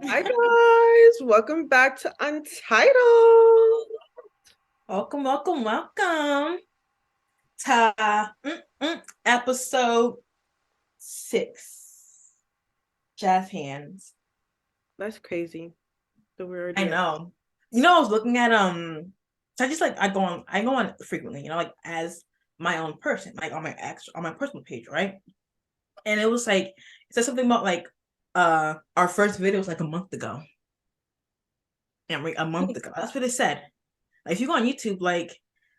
Hi guys, welcome back to Untitled. Welcome, welcome, welcome to episode 6. Jazz hands. That's crazy. So we're I already at know. I was looking at so I go on frequently, like as my own person, like on my personal page, right? And it was like it said something about like our first video was like a month ago. Yeah, like a month ago. That's what it said. Like, if you go on YouTube, like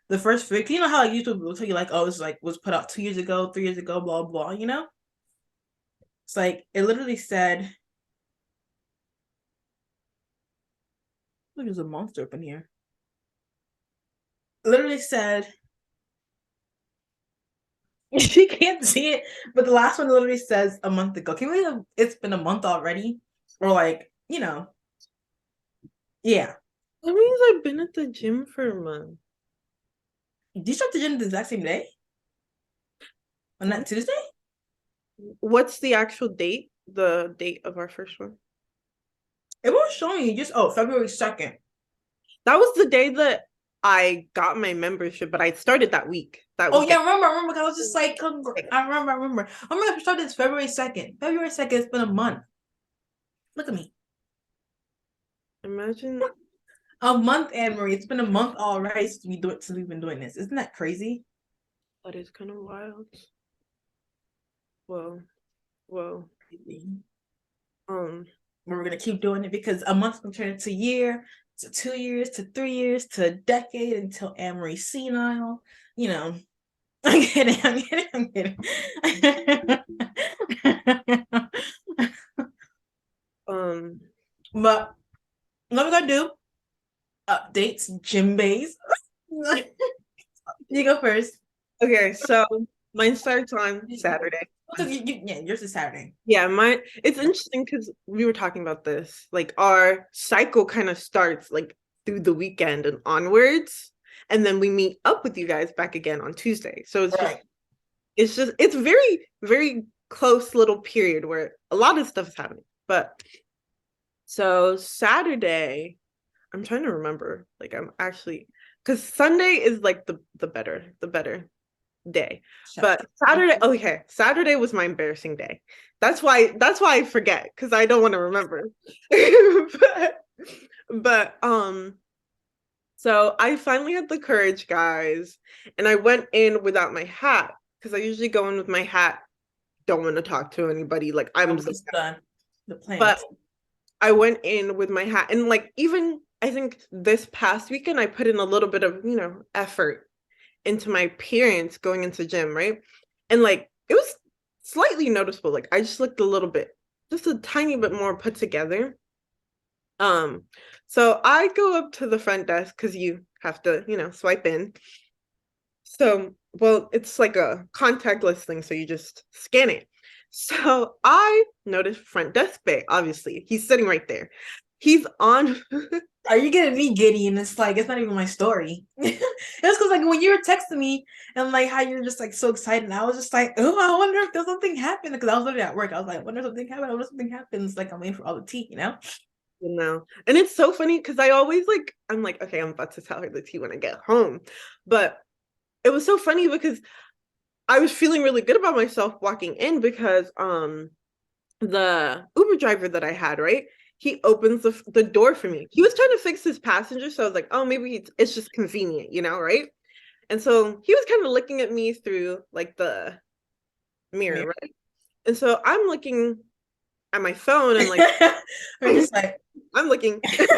the first video, you know how like YouTube will tell you like, oh, this like was put out 2 years ago, 3 years ago, blah blah. It's like it literally said, look, there's a monster up in here. It literally said, you can't see it, but the last one literally says a month ago. Can we believe it's been a month already? Or like, yeah. That means I've been at the gym for a month. Did you start the gym the exact same day? On that Tuesday? What's the actual date? The date of our first one? It won't show me just February 2nd. That was the day that I got my membership, but I started that week. That Oh yeah, weekend. I remember. I was just like, I remember. I remember I started this February 2nd. February 2nd, it's been a month. Look at me. Imagine. A month, Anne Marie. It's been a month already since we've been doing this. Isn't that crazy? That is kind of wild. Whoa, whoa. Crazy. Um, We're gonna keep doing it because a month can turn into a year, to 2 years, to 3 years, to a decade until Anne Marie's senile. You know. I'm kidding. I'm kidding. I'm kidding. um, But what we gonna do? Updates, gym bays. You go first. okay, so mine starts on Saturday. Yeah, yours is Saturday. Yeah, it's interesting because we were talking about this. Like our cycle kind of starts like through the weekend and onwards, and then we meet up with you guys back again on Tuesday. So Right. it's very, very close little period where a lot of stuff is happening. But so Saturday, I'm trying to remember. Like I'm actually because Sunday is like the better day. Shut But Saturday, okay, Saturday was my embarrassing day. That's why I forget because I don't want to remember. but so I finally had the courage, guys, and I went in without my hat because I usually go in with my hat, don't want to talk to anybody. Like I'm Nobody's done the but plant. I went in with my hat and like even I think this past weekend I put in a little bit of, effort into my appearance going into gym, right? And like it was slightly noticeable. Like I just looked a little bit, just a tiny bit more put together. Um, so I go up to the front desk because you have to, swipe in. So, well, it's like a contactless thing, so you just scan it. So I noticed front desk bay, obviously. He's sitting right there. He's on Are you getting me giddy? And it's like it's not even my story. It's because like when you were texting me and like how you're just like so excited, and I was just like, oh, I wonder if there's something happened because I was literally at work. I was like, I wonder if something happened. I wonder if something happens. Like I'm waiting for all the tea. And it's so funny because I always like I'm like, okay, I'm about to tell her the tea when I get home. But it was so funny because I was feeling really good about myself walking in because the Uber driver that I had, right? He opens the door for me. He was trying to fix his passenger, so I was like, oh, maybe it's just convenient, right? And so he was kind of looking at me through like the mirror, Mirror. right? And so I'm looking at my phone and like We're just like I'm looking at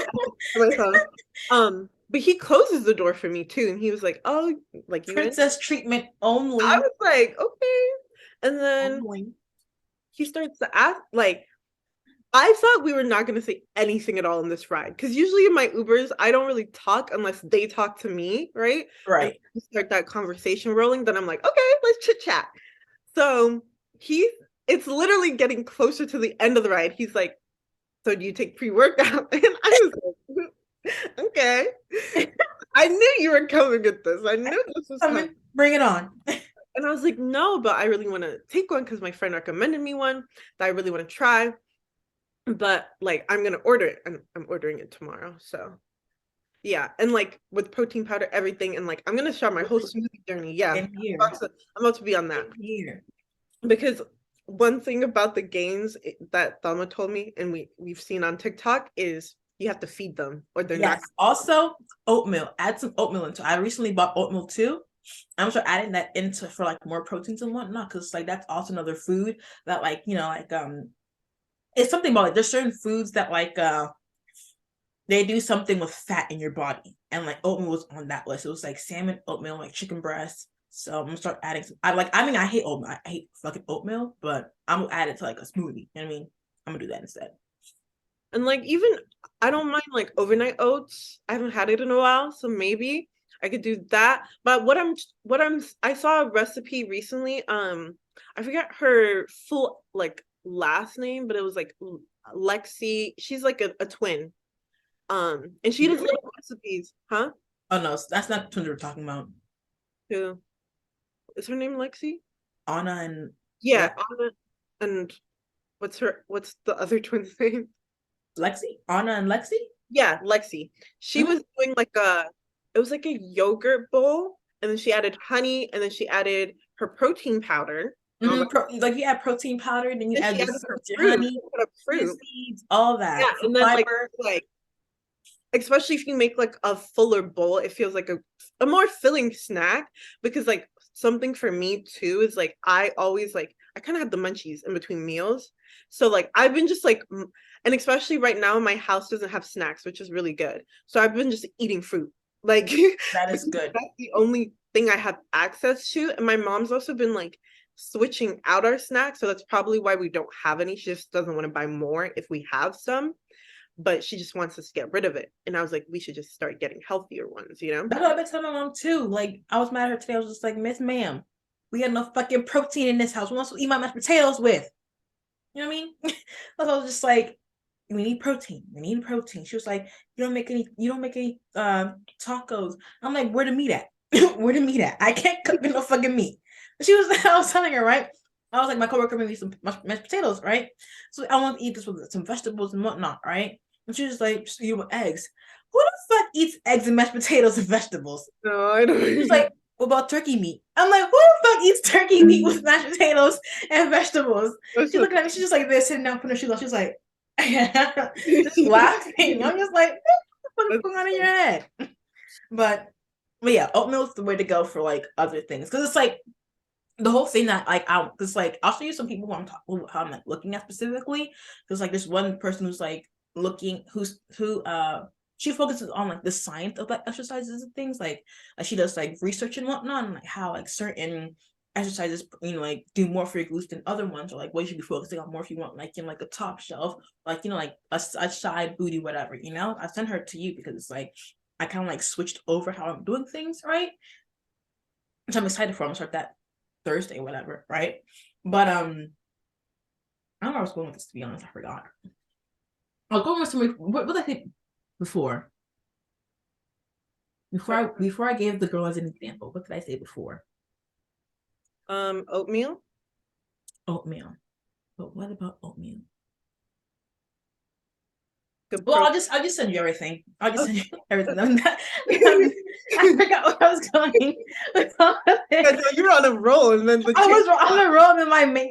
my phone. But he closes the door for me too, and he was like, "Oh, like you in?" princess treatment I only. was like, "Okay." And then Only. he starts to ask, like, I thought we were not going to say anything at all in this ride because usually in my Ubers, I don't really talk unless they talk to me, right? And Right. we start that conversation rolling. Then I'm like, okay, let's chit chat. So he, it's literally getting closer to the end of the ride. He's like, "So do you take pre-workout?" And I was like, "Okay." I knew you were coming at this. I knew this was Come coming. in, bring it on. And I was like, "No, but I really want to take one because my friend recommended me one that I really want to try." but like I'm gonna order it. I'm ordering it tomorrow. So yeah, and like with protein powder, everything, and like I'm gonna start my whole smoothie journey. Yeah, In here. I'm about to be on that In here. because one thing about the gains that Thelma told me, and we've seen on TikTok, is you have to feed them or they're not. Yes. Also, oatmeal. Add some oatmeal into. I recently bought oatmeal too. I'm sure adding that into for like more proteins and whatnot, because like that's also another food that like like it's something about like there's certain foods that like they do something with fat in your body, and like oatmeal was on that list. It was like salmon, oatmeal, like chicken breast. So I'm gonna start adding some. I mean I hate oatmeal. I hate fucking oatmeal, but I'm gonna add it to like a smoothie. You know what I mean? I'm gonna do that instead. And like even I don't mind like overnight oats. I haven't had it in a while, so maybe I could do that. But I saw a recipe recently. I forget her full like last name, but it was like Lexi. She's like a twin. And she does little recipes, huh? Oh no, that's not what we're talking about. Who is her name? Lexi? Anna and Yeah, Anna and what's the other twin's name? Lexi? Anna and Lexi? Yeah, Lexi. She Mm-hmm. was doing like it was like a yogurt bowl, and then she added honey, and then she added her protein powder. Like you add protein powder, then you And add she your, added her your fruit, honey, chia fruit. seeds, all Yeah, that, some and then fiber. like especially if you make like a fuller bowl, it feels like a more filling snack because like something for me too is like I always like I kind of have the munchies in between meals. So like I've been just like and especially right now my house doesn't have snacks, which is really good. So I've been just eating fruit. Like That is because good. that's the only thing I have access to. And my mom's also been like switching out our snacks. So that's probably why we don't have any. She just doesn't want to buy more if we have some, but she just wants us to get rid of it. And I was like, we should just start getting healthier ones, you know? That's what I've been telling my mom too. Like I was mad at her today. I was just like, Miss Ma'am, we had enough fucking protein in this house. What else to eat my mashed potatoes with? You know what I mean? I was just like, we need protein. We need protein. She was like, you don't make any tacos. I'm like, where the meat at? Where the meat at? I can't cook with no fucking meat. She was I was telling her, right? I was like, my coworker made me some mashed potatoes, right? So I want to eat this with some vegetables and whatnot, right? And she was like, just eat with eggs. Who the fuck eats eggs and mashed potatoes and vegetables? No, I She's don't. like, what about turkey meat? I'm like, who the fuck eats turkey meat with mashed potatoes and vegetables? That's She's what looking at me, she's just like this, sitting down, putting her shoes on. She's like, just laughing. I'm just like, what the fuck is going on in your head? But yeah, oatmeal is the way to go for like other things. Cause it's like the whole thing that like cause like I'll show you some people who I'm like looking at specifically. Cause like there's one person who's like looking who she focuses on like the science of like exercises and things like she does like research and whatnot and like how like certain exercises like do more for your glutes than other ones, or like what you should be focusing on more if you want like in like a top shelf, like like a side booty, whatever. I sent her to you because it's like I kind of like switched over how I'm doing things, right? So I'm excited for. I'm gonna start that Thursday, whatever, right? But I don't know where I was going with this, to be honest. I forgot. I'll go with some. What did I say before? Before I gave the girl as an example, what did I say before? Oatmeal. Oatmeal. But what about oatmeal? Good Well, pro. I'll just send you everything. I'll just send you everything. I forgot where I was going. Yeah, no, you're on a roll, and then the I change. was on the road, and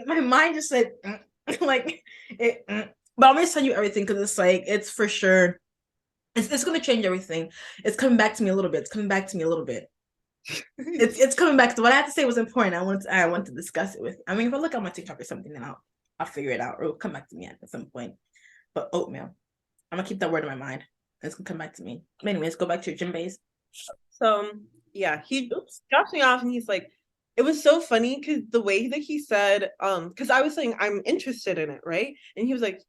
my mind just said like it. But I'm gonna send you everything because it's like it's for sure. It's gonna change everything. It's coming back to me a little bit. It's coming back to me a little bit. It's coming back to what I had to say was important. I want to discuss it with. I mean, if I look at my TikTok or something, then I'll figure it out, or it'll come back to me at some point. But oatmeal, I'm gonna keep that word in my mind. It's gonna come back to me. Anyways, go back to your gym base. So yeah, he drops me off, and he's like, it was so funny because the way that he said, because I was saying I'm interested in it, right? And he was like,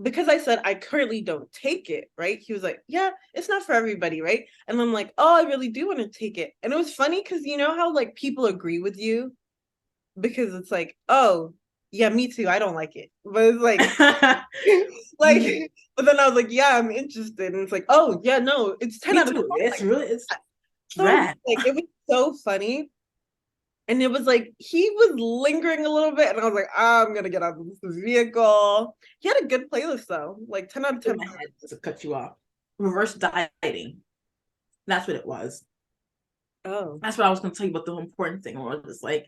because I said I currently don't take it, right? He was like, yeah, it's not for everybody, right? And I'm like, oh, I really do want to take it. And it was funny because you know how like people agree with you because it's like, oh, yeah, me too. I don't like it. But it's like like but then I was like, yeah, I'm interested. And it's like, oh yeah, no, it's 10 Me out of 10. too. It's Like, really it's so rad. like it was so funny. And it was like he was lingering a little bit, and I was like, I'm gonna get out of this vehicle. He had a good playlist though, like 10 out of 10. In my head to cut you off. Reverse dieting. That's what it was. Oh, That's what I was gonna tell you about the important thing was it's like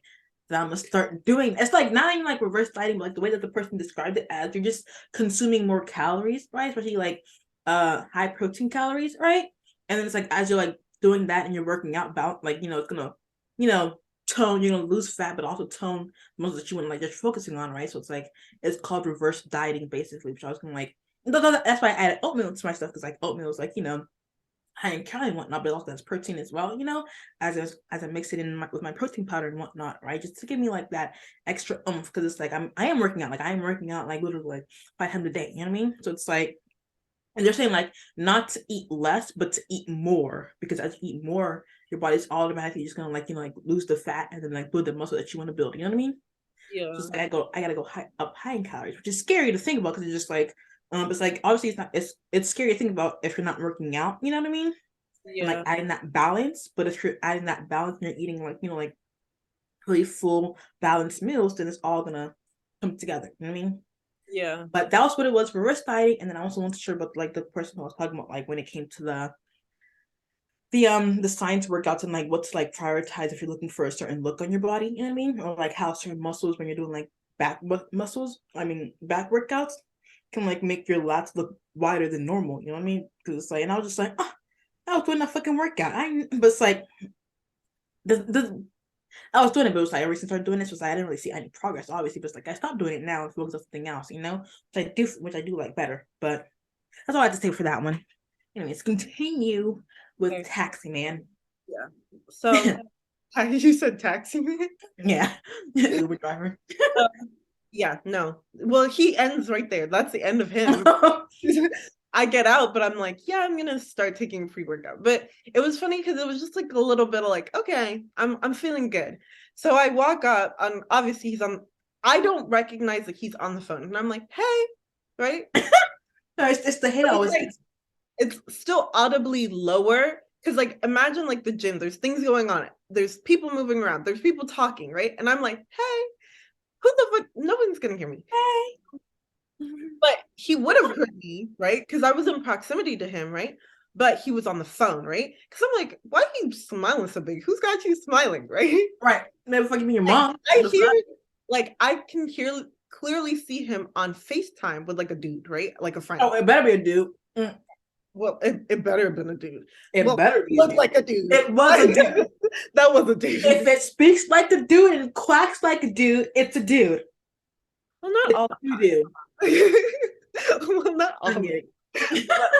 that I'm gonna start doing. It's like not even like reverse dieting, but like the way that the person described it as you're just consuming more calories, right? Especially like high protein calories, right? And then it's like as you're like doing that and you're working out about like it's gonna you know tone you're gonna lose fat but also tone most that you want like just focusing on, right? So it's like it's called reverse dieting basically, which I was gonna like that's why I added oatmeal to my stuff because like oatmeal is like high in calorie and whatnot, but also has protein as well, as I mix it in with my protein powder and whatnot, right? Just to give me like that extra oomph because it's like I am working out, like literally like 5 times a day, you know what I mean? So it's like, and they're saying like not to eat less, but to eat more because as you eat more, your body's automatically just gonna like like lose the fat and then like build the muscle that you want to build, you know what I mean? So yeah, it's like I gotta go high in calories, which is scary to think about because it's just like it's like obviously it's scary to think about if you're not working out, you know what I mean? And like yeah, adding that balance. But if you're adding that balance and you're eating like, like really full balanced meals, then it's all gonna come together. You know what I mean? yeah. But that was what it was for reverse dieting. And then I also wasn't sure about like the person who was talking about like when it came to the science workouts and like what's like prioritize if you're looking for a certain look on your body, you know what I mean? Or like how certain muscles when you're doing like back workouts can like make your lats look wider than normal, you know what I mean? Because it's like, and I was just like, oh, I was doing a fucking workout. But it's like the I was doing it, but it was like ever since I started doing this, was like I didn't really see any progress, obviously. But it's like I stopped doing it now and focus on something else, which I do like better. But that's all I have to say for that one. Anyways, continue with Okay. Taxi Man. Yeah. So you said taxi man? Yeah, Uber driver. Uh, yeah, no. Well, he ends right there. That's the end of him. I get out, but I'm like, yeah, I'm gonna start taking pre-workout. But it was funny because it was just like a little bit of like, okay, I'm feeling good. So I walk up, and obviously he's on. I don't recognize that he's on the phone, and I'm like, hey, right? No, it's the hate But I it's always like get. it's still audibly lower because like imagine like the gym. There's things going on. There's people moving around. There's people talking, right? And I'm like, hey, who the fuck? No one's gonna hear me. Hey. But he would have heard me, right? Because I was in proximity to him, right? But he was on the phone, right? Because I'm like, why are you smiling so big? Who's got you smiling, right? Right. Never fucking be your Like mom. I hear, like I can hear clearly see him on FaceTime with like a dude, right? Like a friend. Oh, it better be a dude. Well, it better have been a dude. It Well, better be a looked dude. like a dude. It was a dude. That was a dude. If it speaks like a dude and quacks like a dude, it's a dude. Well, not It's all a dude. well, not all I'm kidding. but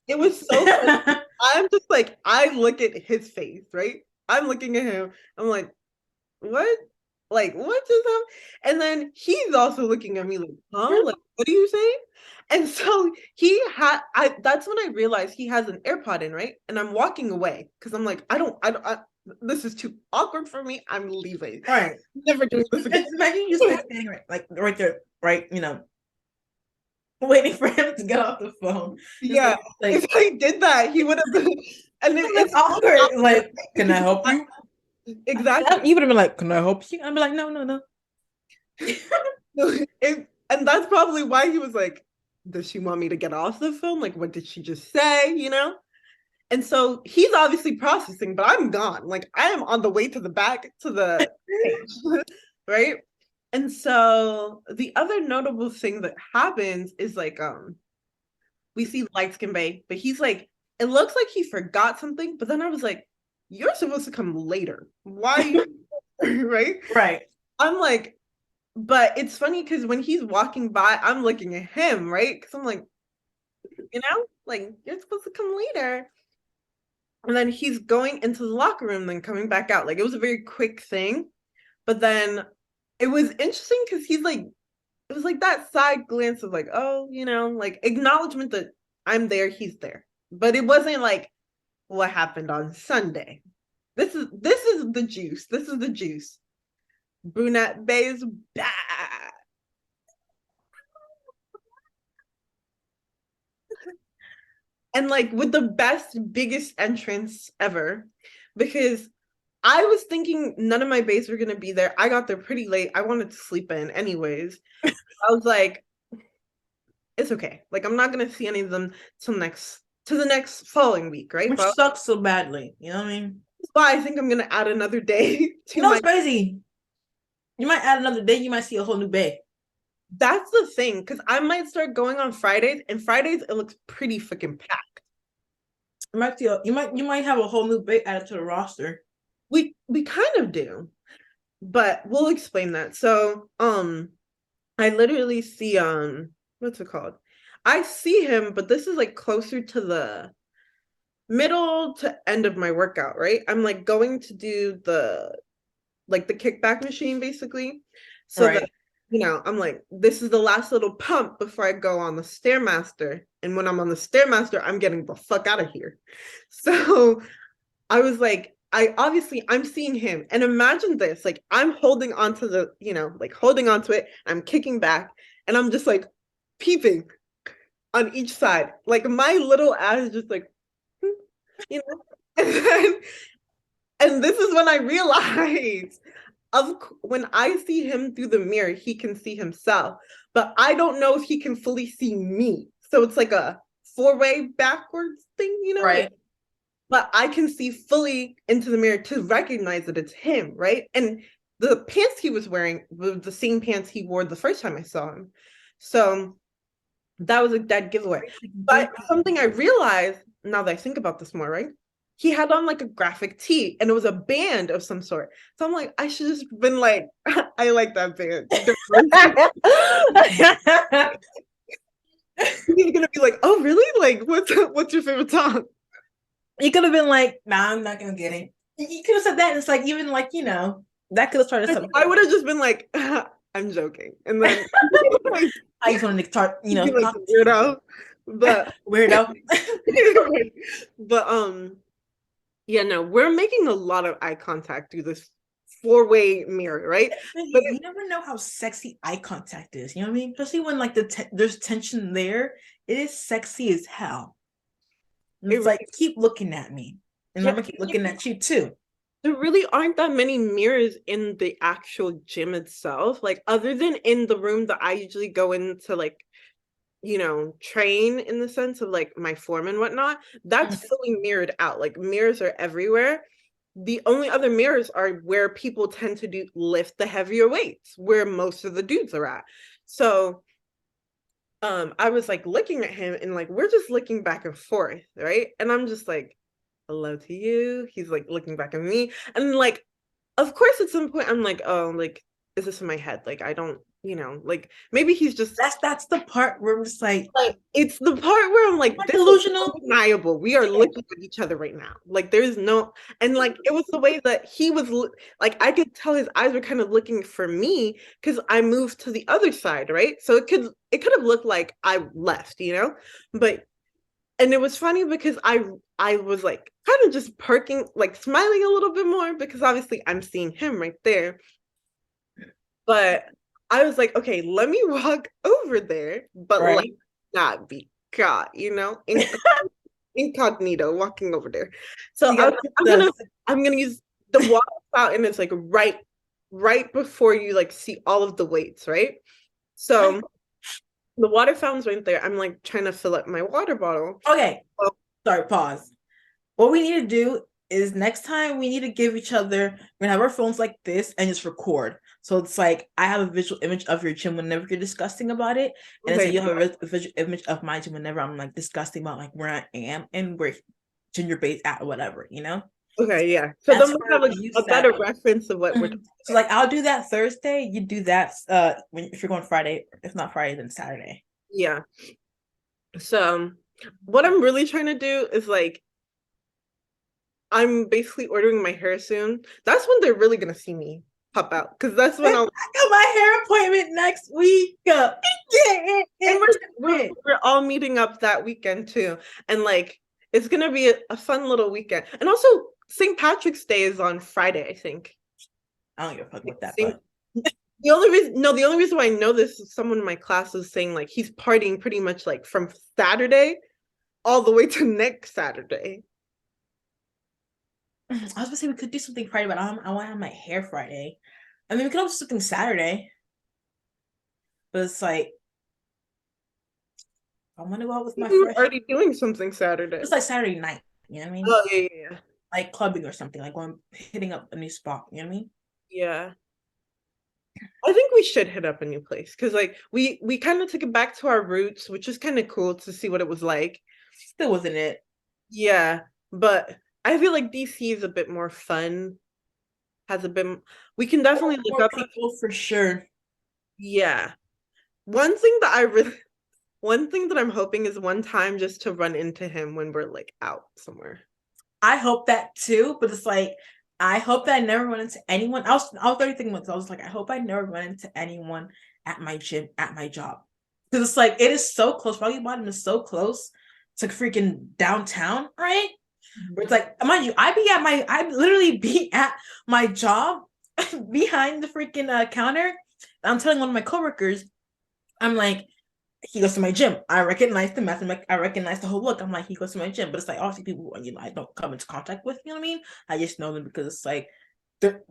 it was so funny. I'm just like, I look at his face, right? I'm looking at him. I'm like, what? Like, what just happened? And then he's also looking at me like, huh? Like, what are you saying? And so that's when I realized he has an AirPod in, right? And I'm walking away because I'm like, this is too awkward for me. I'm leaving. All right. Never doing this again. Imagine you just like standing right there, right, waiting for him to get off the phone. Yeah. If I did that, he would have been, and It's awkward. Like, can I help you? exactly. You would have been like, can I help you? I'd be like, no, no, no. And that's probably why he was like, does she want me to get off the phone? Like, what did she just say? And so he's obviously processing, but I'm gone. Like, I am on the way to the back to the stage, right? And so the other notable thing that happens is like, we see light skin Bay, but he's like, it looks like he forgot something, but then I was like, you're supposed to come later. Why? Right? Right. I'm like, but it's funny because when he's walking by, I'm looking at him, right? Because I'm like, like you're supposed to come later. And then he's going into the locker room, then coming back out. Like it was a very quick thing. But then it was interesting because he's like, it was like that side glance of like, oh, like acknowledgement that I'm there, he's there. But it wasn't like what happened on Sunday. This is the juice. This is the juice. Brunette Bay is bad. And like with the best, biggest entrance ever, because I was thinking none of my bays were gonna be there. I got there pretty late. I wanted to sleep in anyways. I was like, it's okay. Like I'm not gonna see any of them to the next following week, right? Which But sucks so badly. You know what I mean? that's why I think I'm gonna add another day You to know my. it's crazy. You might add another day, you might see a whole new bay. That's the thing, because I might start going on Fridays, and Fridays it looks pretty freaking packed. You might have a whole new bay added to the roster. We kind of do, but we'll explain that. So, I literally see what's it called? I see him, but this is like closer to the middle to end of my workout, right? I'm like going to do the kickback machine basically. So that, Right. I'm like, this is the last little pump before I go on the Stairmaster. And when I'm on the Stairmaster, I'm getting the fuck out of here. So I was like, I'm seeing him. And imagine this, like I'm holding onto the, like holding onto it, I'm kicking back, and I'm just like peeping on each side. Like my little ass is just like, hmm, you know. And then, and this is when I realized when I see him through the mirror, he can see himself, but I don't know if he can fully see me. So it's like a four-way backwards thing, like, Right. but I can see fully into the mirror to recognize that it's him, right? And the pants he was wearing were the same pants he wore the first time I saw him. So that was a dead giveaway. But something I realized now that I think about this more, right? He had on like a graphic tee and it was a band of some sort. So I'm like, I should just been like, I like that band. He's gonna be like, oh really? Like, what's your favorite song? You could have been like, nah, I'm not gonna get it. You could have said that. And it's like even like, that could have started something. I would have just been like, I'm joking. And then like, I just wanted to start, like weirdo. But weirdo. but yeah, no, we're making a lot of eye contact through this four-way mirror, right? But You never know how sexy eye contact is. You know what I mean? Especially when like there's tension there. It is sexy as hell. And it's like keep looking at me, and I'm gonna keep looking at you too. There really aren't that many mirrors in the actual gym itself. Like other than in the room that I usually go into, like, train in the sense of like my form and whatnot, that's fully mirrored out. Like mirrors are everywhere. The only other mirrors are where people tend to lift the heavier weights, where most of the dudes are at. So I was like looking at him and like we're just looking back and forth, right? And I'm just like, hello to you. He's like looking back at me. And like, of course, at some point I'm like, oh, like, is this in my head? Like, I don't, like maybe he's just That's the part where I'm just like it's the part where I'm like, this delusional. is undeniable. We are looking at each other right now. Like there's no, and like it was the way that he was like I could tell his eyes were kind of looking for me because I moved to the other side, right? So it could have looked like I left, but and it was funny because I was like kind of just perking, like smiling a little bit more because obviously I'm seeing him right there. But I was like, okay, let me walk over there, but Right. like not be caught, incognito walking over there. So You I'm gonna use the water fountain. It's like right before you like see all of the weights, right? So the water fountain's right there. I'm like trying to fill up my water bottle. Okay. Sorry, pause. What we need to do is next time we need to give each other, we're gonna have our phones like this and just record. So it's like I have a visual image of your gym whenever you're disgusting about it. And so you have a visual image of my gym whenever I'm like disgusting about like where I am and where Ginger Bae's at or whatever, Okay, yeah. So then we'll have a better reference of what we're talking about. So like I'll do that Thursday, you do that if you're going Friday, if not Friday, then Saturday. Yeah. So what I'm really trying to do is like I'm basically ordering my hair soon. That's when they're really gonna see me pop out because that's when I got my hair appointment next week. Yeah, and we're all meeting up that weekend too, and like it's gonna be a fun little weekend. And also St. Patrick's Day is on Friday, I think. I don't give a fuck with that. But the only reason why I know this is someone in my class was saying like he's partying pretty much like from Saturday all the way to next Saturday. I was gonna say we could do something Friday, but I want to have my hair Friday. I mean, we could also do something Saturday, but it's like I want to go out with my We were fresh. already doing something Saturday. It's like Saturday night. You know what I mean? Oh yeah, yeah, yeah. Like clubbing or something, like going hitting up a new spot. You know what I mean? Yeah. I think we should hit up a new place because like we kind of took it back to our roots, which is kind of cool to see what it was like. Still wasn't it? Yeah, but I feel like DC is a bit more fun. Has a bit. We can definitely look More up. people for sure. Yeah, one thing that I really, one thing that I'm hoping is one time just to run into him when we're like out somewhere. I hope that too, but it's like I hope that I never run into anyone. I was already thinking about this. I was like, I hope I never run into anyone at my gym, at my job. Because it's like it is so close. Rocky Bottom is so close to freaking downtown, right? Where it's like, mind you, I literally be at my job behind the freaking counter. I'm telling one of my coworkers, I'm like, he goes to my gym. I recognize the method. I recognize the whole look. I'm like, he goes to my gym. But it's like obviously people I don't come into contact with, you know what I mean? I just know them because it's like their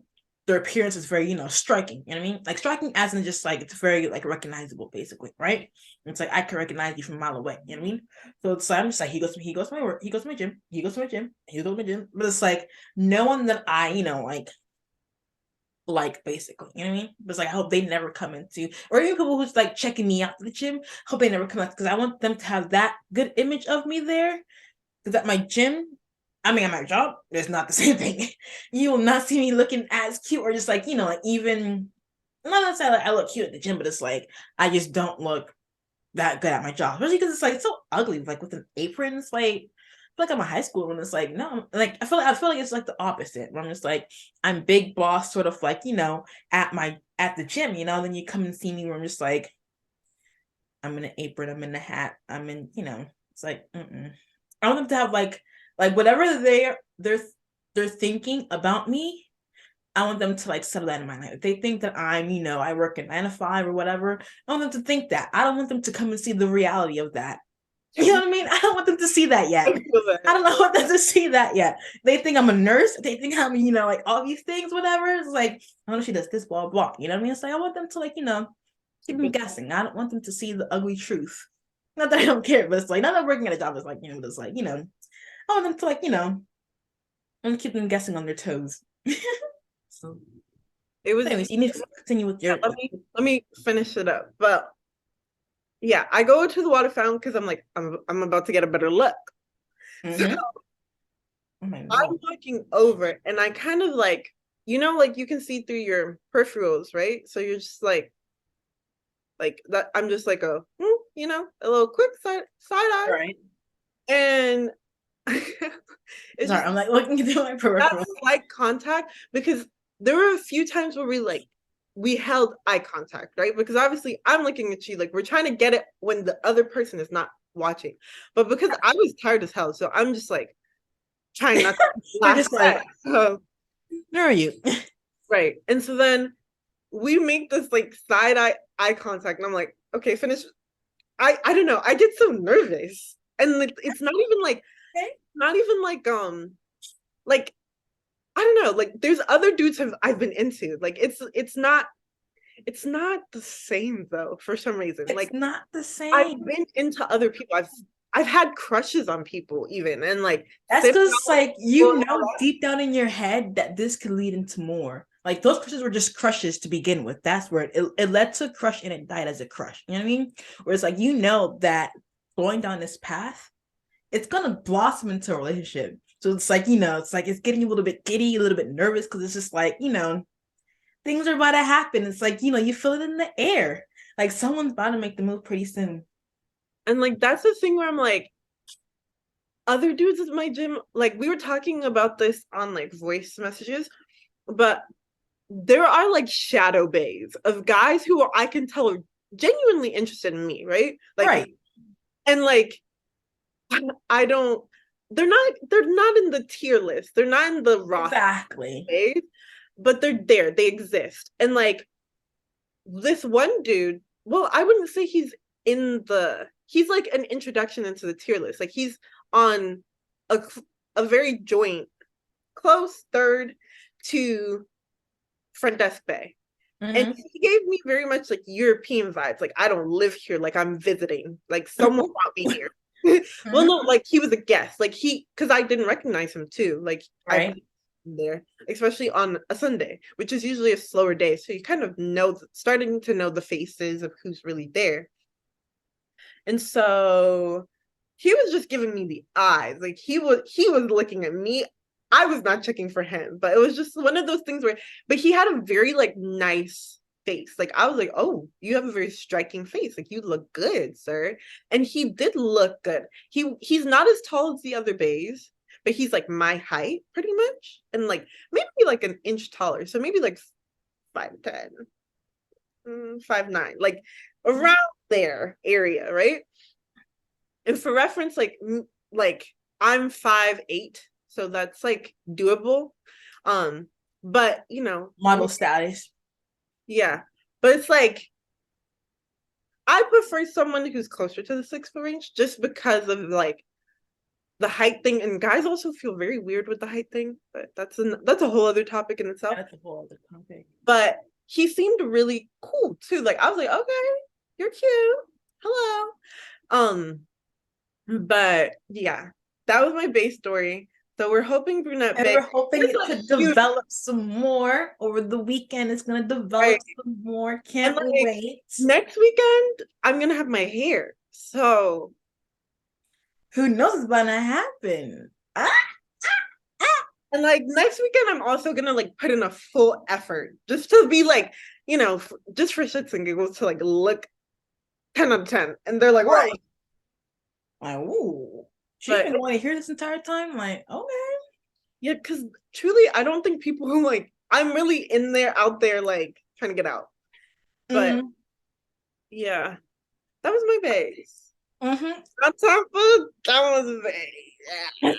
appearance is very, striking. You know what I mean? Like striking as in just like it's very like recognizable, basically, right? It's like I can recognize you from a mile away. You know what I mean? So it's like I'm just like he goes to my work, he goes to my gym, he goes to my gym, he goes to my gym. But it's like no one that I, like basically, you know what I mean? But it's like I hope they never come into, or even people who's like checking me out to the gym, hope they never come out because I want them to have that good image of me there. Because at my gym, I mean at my job, it's not the same thing. You will not see me looking as cute or just like, like even not necessarily like I look cute at the gym, but it's like I just don't look that good at my job. Especially because it's like it's so ugly, like with an apron. It's like I'm a high school and it's like no, like I feel like it's like the opposite. Where I'm just like I'm big boss, sort of like at the gym, Then you come and see me where I'm just like I'm in an apron, I'm in a hat, I'm in, it's like I want them to have like whatever they're thinking about me. I want them to like settle that in my life. If they think that I'm, I work at 9 to 5 or whatever, I want them to think that. I don't want them to come and see the reality of that. You know what I mean? I don't want them to see that yet. I don't know want them to see that yet. They think I'm a nurse. They think I'm, like all these things, whatever. It's like, I know she does this, blah, blah. You know what I mean? It's like, I want them to like, keep them guessing. I don't want them to see the ugly truth. Not that I don't care, but it's like, not that working at a job is like, but it's like, I want them to like, and keep them guessing on their toes. So It was. anyways, you need to continue with your. Let me finish it up, but yeah, I go to the water fountain because I'm like I'm about to get a better look. Mm-hmm. So Oh my I'm God. looking over and I kind of like like you can see through your peripherals, right? So you're just like that. I'm just like a little quick side eye, Right. and it's Sorry, just I'm like looking through my that peripheral. slight contact because there were a few times where we held eye contact, right? Because obviously I'm looking at you like we're trying to get it when the other person is not watching. But because I was tired as hell, so I'm just like trying not to You're laugh just like, back. So, where are you? right. And so then we make this like side eye contact, and I'm like, okay, finish. I don't know. I get so nervous. And it's not even like Okay. not even like I don't know, like there's other dudes I've been into. Like it's not the same though for some reason. It's Like not the I've same. been into other people. I've had crushes on people even and like That's sitting because like out deep down in your head that this could lead into more. Like those crushes were just crushes to begin with. That's where it led to a crush and it died as a crush. You know what I mean? Where it's like that going down this path, it's gonna blossom into a relationship. So it's like, it's getting you a little bit giddy, a little bit nervous because it's just like, things are about to happen. It's like, you feel it in the air. Like someone's about to make the move pretty soon. and like that's the thing where I'm like other dudes at my gym, like we were talking about this on like voice messages, but there are like shadow bays of guys who I can tell are genuinely interested in me, right? Like Right. and like I don't they're not in the tier list. They're not in the roster Exactly. bays, but they're there. They exist. And like this one dude, well, I wouldn't say he's like an introduction into the tier list. Like he's on a very joint close third to front desk bay. And Mm-hmm. he gave me very much like European vibes. Like I don't live here, like I'm visiting. Like someone brought me here. Well, Mm-hmm. no, like he was a guest. Like he, because I didn't recognize him too. Like I've Right. there, especially on a Sunday, which is usually a slower day. So you kind of know, starting to know the faces of who's really there. And so he was just giving me the eyes. Like he was looking at me. I was not checking for him, but it was just one of those things where, but he had a very like nice face. Like I was like, oh, you have a very striking face. Like you look good, sir. And he did look good. He's not as tall as the other bays, but he's like my height pretty much. And like maybe like an inch taller. So maybe like 5'10", 5'9", like around there area, right? And for reference, like I'm 5'8", so that's like doable. Um, but Model status. yeah. But it's like I prefer someone who's closer to the 6 foot range just because of like the height thing. And guys also feel very weird with the height thing, but that's a whole other topic in itself. That's a whole other topic. But he seemed really cool too. Like I was like, okay, you're cute. Hello. But yeah, that was my base story. So we're hoping Brunette And Bay. we're hoping It's it like to huge, develop some more over the weekend. It's gonna develop right? some more. And Can't like wait. next weekend, I'm gonna have my hair. So Who knows what's gonna happen? Ah, and like next weekend, I'm also gonna like put in a full effort just to be like, just for shits and giggles to like look 10 out of 10. And they're like, wow. right. Like, ooh, she's But been wanting to hear this entire time. Like, okay. yeah, because truly, I don't think people who like I'm really in there, out there, like trying to get out. But Mm-hmm. yeah, that was my base. Mm-hmm. On top of that was base.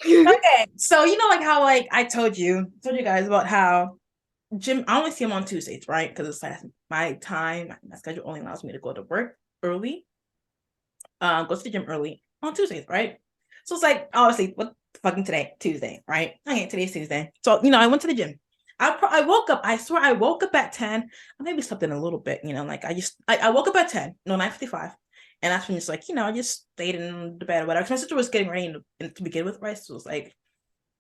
Yeah. Okay, so like how like I told you guys about how Jim. I only see him on Tuesdays, right? Because it's like my time, my schedule only allows me to go to work early, go to the gym early on Tuesdays, right? So it's like obviously what fucking today, Tuesday, right? Okay, today's Tuesday. So I went to the gym. I woke up. I swear I woke up at 10. I maybe slept in a little bit. Like I woke up at 10. No, 9:55. And that's when it's like I just stayed in the bed or whatever. 'Cause my sister was getting ready to begin with, right? So it was like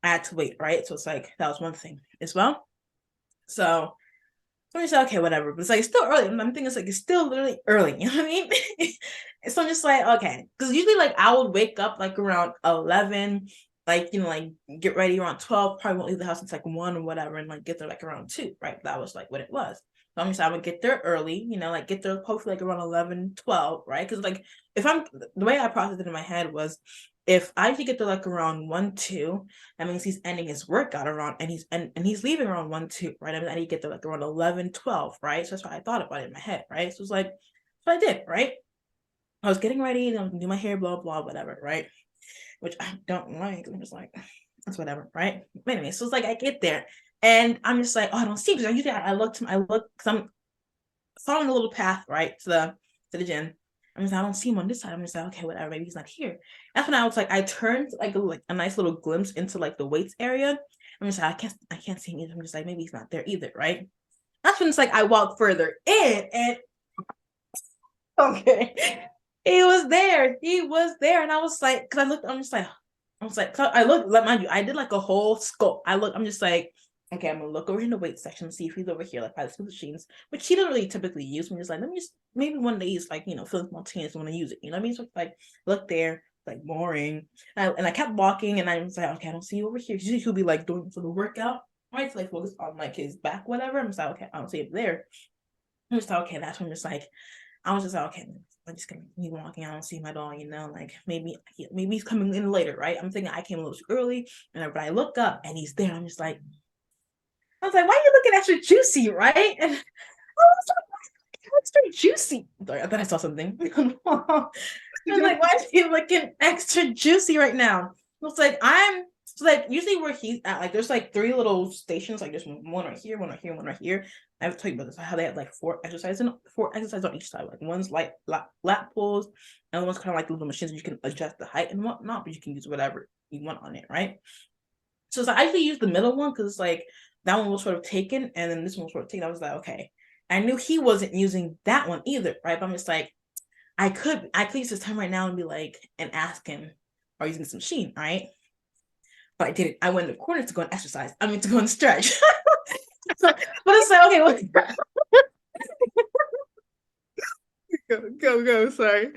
I had to wait, right? So it's like that was one thing as well. So I said, okay, whatever. But it's like it's still early. I'm thinking it's like it's still literally early. You know what I mean? So I'm just like, okay. Because usually like I would wake up like around 11, like like get ready around 12, probably won't leave the house until like 1 or whatever, and like get there like around 2, right? That was like what it was. So I'm just I would get there early, like get there hopefully like around 11, 12, right? Because like if I'm the way I processed it in my head was if I could get there like around 1, 2, that means he's ending his workout around and he's leaving around 1, 2, right? I mean I need to get there like around 11, 12, right? So that's what I thought about it in my head, right? So it was like so I did, right? I was getting ready to do my hair, blah, blah, whatever, right? Which I don't like. I'm just like, that's whatever, right? But anyway, so it's like I get there and I'm just like, oh, I don't see because I usually I look because I'm following a little path, right, to the gym. I'm just I don't see him on this side. I'm just like, okay, whatever, maybe he's not here. That's when I was like, I turned like a nice little glimpse into like the weights area. I'm just like, I can't see him either. I'm just like, maybe he's not there either, right? That's when it's like I walk further in and okay. He was there. He was there. And I was like, because I was like, so I looked, let mind you, I did like a whole scope. I'm just like, okay, I'm gonna look over in the weight section, see if he's over here, like by the machines, which he doesn't really typically use. I'm just like, let me just maybe one day he's like, feeling spontaneous want to use it. You know what I mean? So like look there, like boring. And I kept walking and I was like, okay, I don't see you over here. Usually he'll be like doing for the workout, right? So like focus on like his back, whatever. I'm just like, okay, I don't see it there. I'm just like, okay, that's when I'm just like, I was just like, okay, I'm just gonna keep walking. I don't see my dog, like maybe he's coming in later, right? I'm thinking I came a little too early, and but I look up and he's there. I'm just like, I was like, why are you looking extra juicy, right? And I was like, extra juicy. Sorry, I thought I saw something. I was like, why is he looking extra juicy right now? It's like so like usually where he's at, like there's like 3 little stations, like there's one right here, one right here, one right here. I have to tell you about this, how they have like 4 exercises on each side. Like one's like lat pulls, and one's kind of like little machines you can adjust the height and whatnot, but you can use whatever you want on it, right? So it's like, I usually use the middle one because it's like that one was sort of taken, and then this one was sort of taken. I was like, okay. I knew he wasn't using that one either, right? But I'm just like, I could use this time right now and be like, and ask him, are you using some machine, right? But I didn't. I went in the corner to go and exercise. I mean, to go and stretch. So, but it's like, okay, what? Go. Sorry.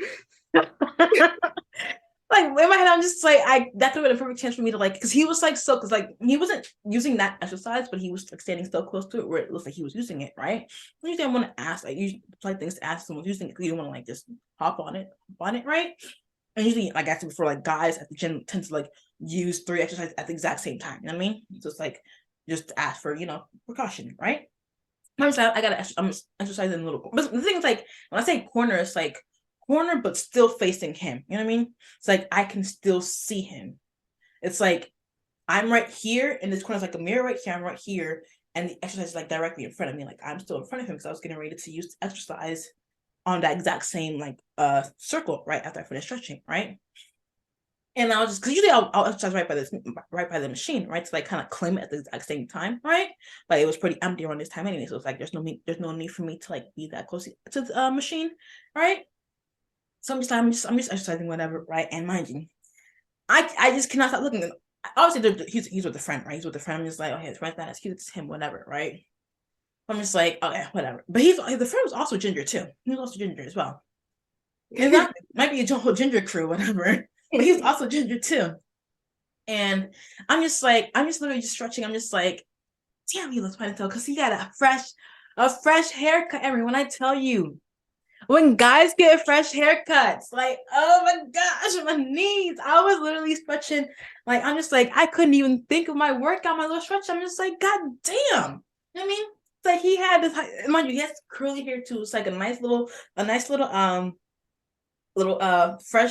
Like in my head, I'm just like, that could have been a perfect chance for me to like, because he was like so, because like he wasn't using that exercise, but he was like standing so close to it where it looks like he was using it, right? Usually I want to ask, like, usually like things to ask someone using it, because you don't want to like just hop on it, right? And usually, like I said before, like guys at the gym tend to like use 3 exercises at the exact same time. You know what I mean? So it's like just to ask for, precaution, right? I gotta, I'm exercising a little. But the thing is, like, when I say corner, it's like corner, but still facing him. You know what I mean? It's like I can still see him. It's like I'm right here, and this corner is like a mirror right here. I'm right here, and the exercise is like directly in front of me. Like I'm still in front of him because I was getting ready to use the exercise on that exact same like circle right after I finished stretching, right? And I was just, because usually I'll exercise right by the machine, right, to like kind of claim it at the exact same time, right? But it was pretty empty around this time anyway, so it's like there's no need for me to like be that close to the machine, right? So I'm just exercising whatever, right? And mind you, I just cannot stop looking. Obviously, he's with a friend, right? He's with a friend. I'm just like, okay, his friend's not as cute as him, whatever, right? I'm just like, okay, whatever. But the friend was also ginger too. He was also ginger as well. And that might be a whole ginger crew, whatever. But he was also ginger too. And I'm just literally just stretching. I'm just like, damn, he looks fine because he got a fresh haircut. Everyone, I tell you, when guys get fresh haircuts, like, oh my gosh, my knees. I was literally stretching. Like, I'm just like, I couldn't even think of my workout, my little stretch. I'm just like, God damn. You know what I mean? It's like he had this, mind you, he has curly hair too. It's like a nice little fresh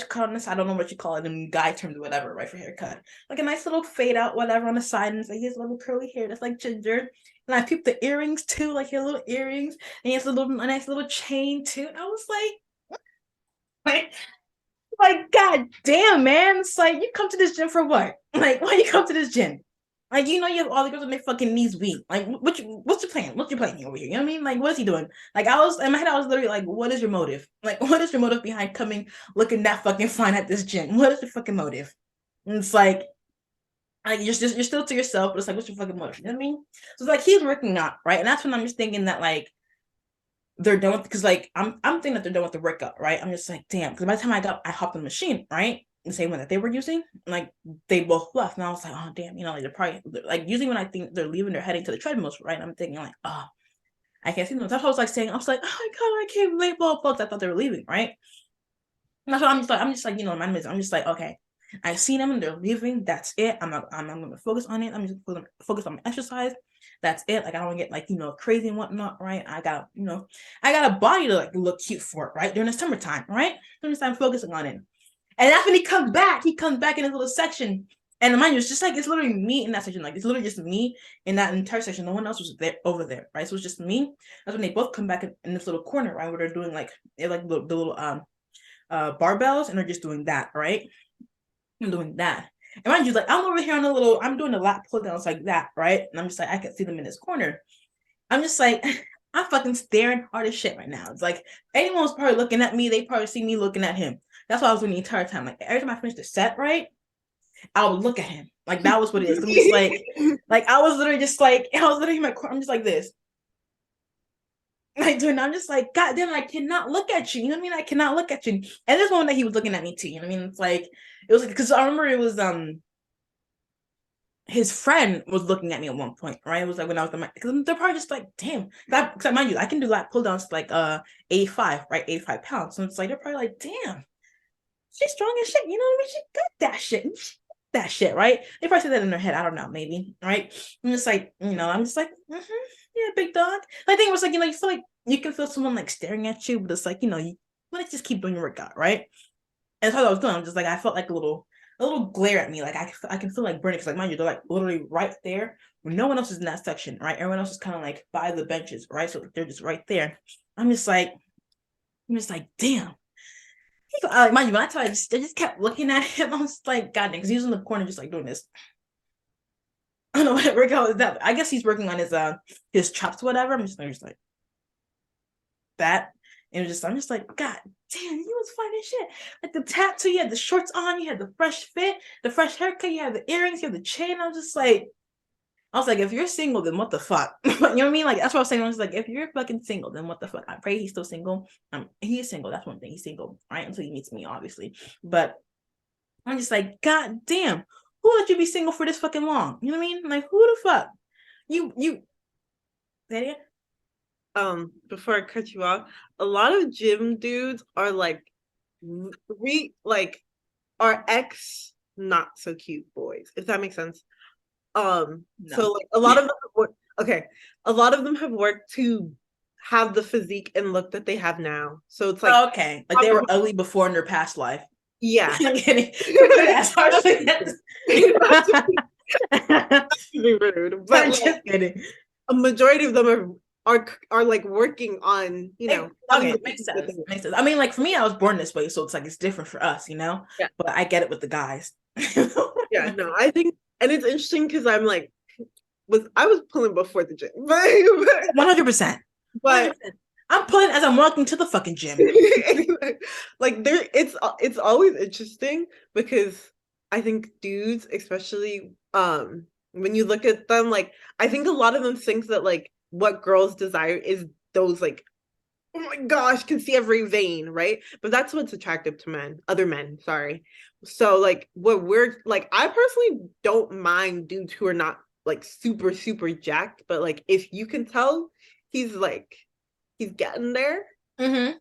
cut. I don't know what you call it in guy terms or whatever, right? For haircut. Like a nice little fade out, whatever on the side. And it's like his little curly hair that's like ginger. And I peeped the earrings too, like his little earrings. And he has a nice little chain too. And I was like, God damn, man. It's like, you come to this gym for what? Like, why you come to this gym? Like, you have all the girls with their fucking knees weak. Like, what's your plan? What's your plan over here? You know what I mean? Like, what's he doing? Like, in my head, I was literally like, what is your motive? Like, what is your motive behind coming looking that fucking fine at this gym? What is your fucking motive? And it's like you're still to yourself, but it's like, what's your fucking motive? You know what I mean? So it's like he's working out, right? And that's when I'm just thinking that like they're done with, because like I'm thinking that they're done with the workout, right? I'm just like, damn, because by the time I hopped on the machine, right? The same one that they were using, like they both left. And I was like, oh damn, like they're probably like usually when I think they're leaving, they're heading to the treadmills, right? I'm thinking like, oh, I can't see them. That's what I was like saying. I was like, oh my god, I can't wait, blah blah. I thought they were leaving, right? And that's what I'm just like, I'm just like, okay, I see them and they're leaving. That's it. I'm not gonna focus on it. I'm just gonna focus on my exercise. That's it. Like I don't get like crazy and whatnot, right? I got a body to like look cute for it, right? During the summertime, right? During the time focusing on it. And that's when he comes back. He comes back in his little section. And mind you, it's just like it's literally me in that section. Like it's literally just me in that entire section. No one else was there over there, right? So it's just me. That's when they both come back in this little corner, right? Where they're doing like the little barbells, and they're just doing that, right? I'm doing that. And mind you, like I'm over here I'm doing the lat pull downs like that, right? And I'm just like, I can see them in this corner. I'm just like, I'm fucking staring hard as shit right now. It's like anyone was probably looking at me, they probably see me looking at him. That's what I was doing the entire time. Like every time I finished the set, right, I would look at him. Like that was what it is. I'm just like I was literally in my corner. I'm just like this. Like doing, I'm just like, God damn, I cannot look at you. You know what I mean? I cannot look at you. And there's one that he was looking at me too. You know what I mean? It's like it was like, because I remember it was his friend was looking at me at one point, right? It was like when I was because they're probably just like, damn, that, because mind you, I can do lat pull downs like 85, right? 85 pounds. So it's like they're probably like, damn, she's strong as shit. You know what I mean? She got that shit. That shit, right? They probably said that in their head. I don't know, maybe, right? I'm just like, I'm just like, yeah, big dog. I think it was like, you feel like you can feel someone like staring at you, but it's like, you let's just keep doing your workout, right? And that's what I was doing. I'm just like, I felt like a little glare at me. Like I can feel like burning, because like mind you, they're like literally right there when no one else is in that section, right? Everyone else is kind of like by the benches, right? So they're just right there. I'm just like, damn. Like mind you, when I just kept looking at him. I was like, God damn, because he was in the corner just like doing this. I don't know what workout is that. I guess he's working on his chops, whatever. I'm just like that. And I'm just like, God damn, you was fine as shit. Like the tattoo, you had the shorts on, you had the fresh fit, the fresh haircut, you had the earrings, you had the chain. I was like, if you're single, then what the fuck? You know what I mean? Like, that's what I was saying. I was like, if you're fucking single, then what the fuck? I pray he's still single. He is single. That's one thing. He's single, right? Until he meets me, obviously. But I'm just like, God damn, who let you be single for this fucking long? You know what I mean? Like, who the fuck? You, that Before I cut you off, a lot of gym dudes are like are ex not so cute boys, if that makes sense. no. So like a lot of them okay, a lot of them have worked to have the physique and look that they have now. So it's like, okay, like they were ugly before in their past life. Yeah. I'm kidding. That's rude, but I'm just kidding. A majority of them are like working on, Okay, makes sense. Makes sense. I mean, like for me, I was born this way, so it's like it's different for us, Yeah. But I get it with the guys. Yeah, no, I think, and it's interesting because I'm like, I was pulling before the gym, 100%. But I'm pulling as I'm walking to the fucking gym. Like it's always interesting because I think dudes, especially when you look at them, like I think a lot of them think that like what girls desire is those like, oh my gosh, can see every vein, right? But that's what's attractive to other men, sorry. So like what we're like, I personally don't mind dudes who are not like super, super jacked, but like if you can tell he's getting there. Mm-hmm.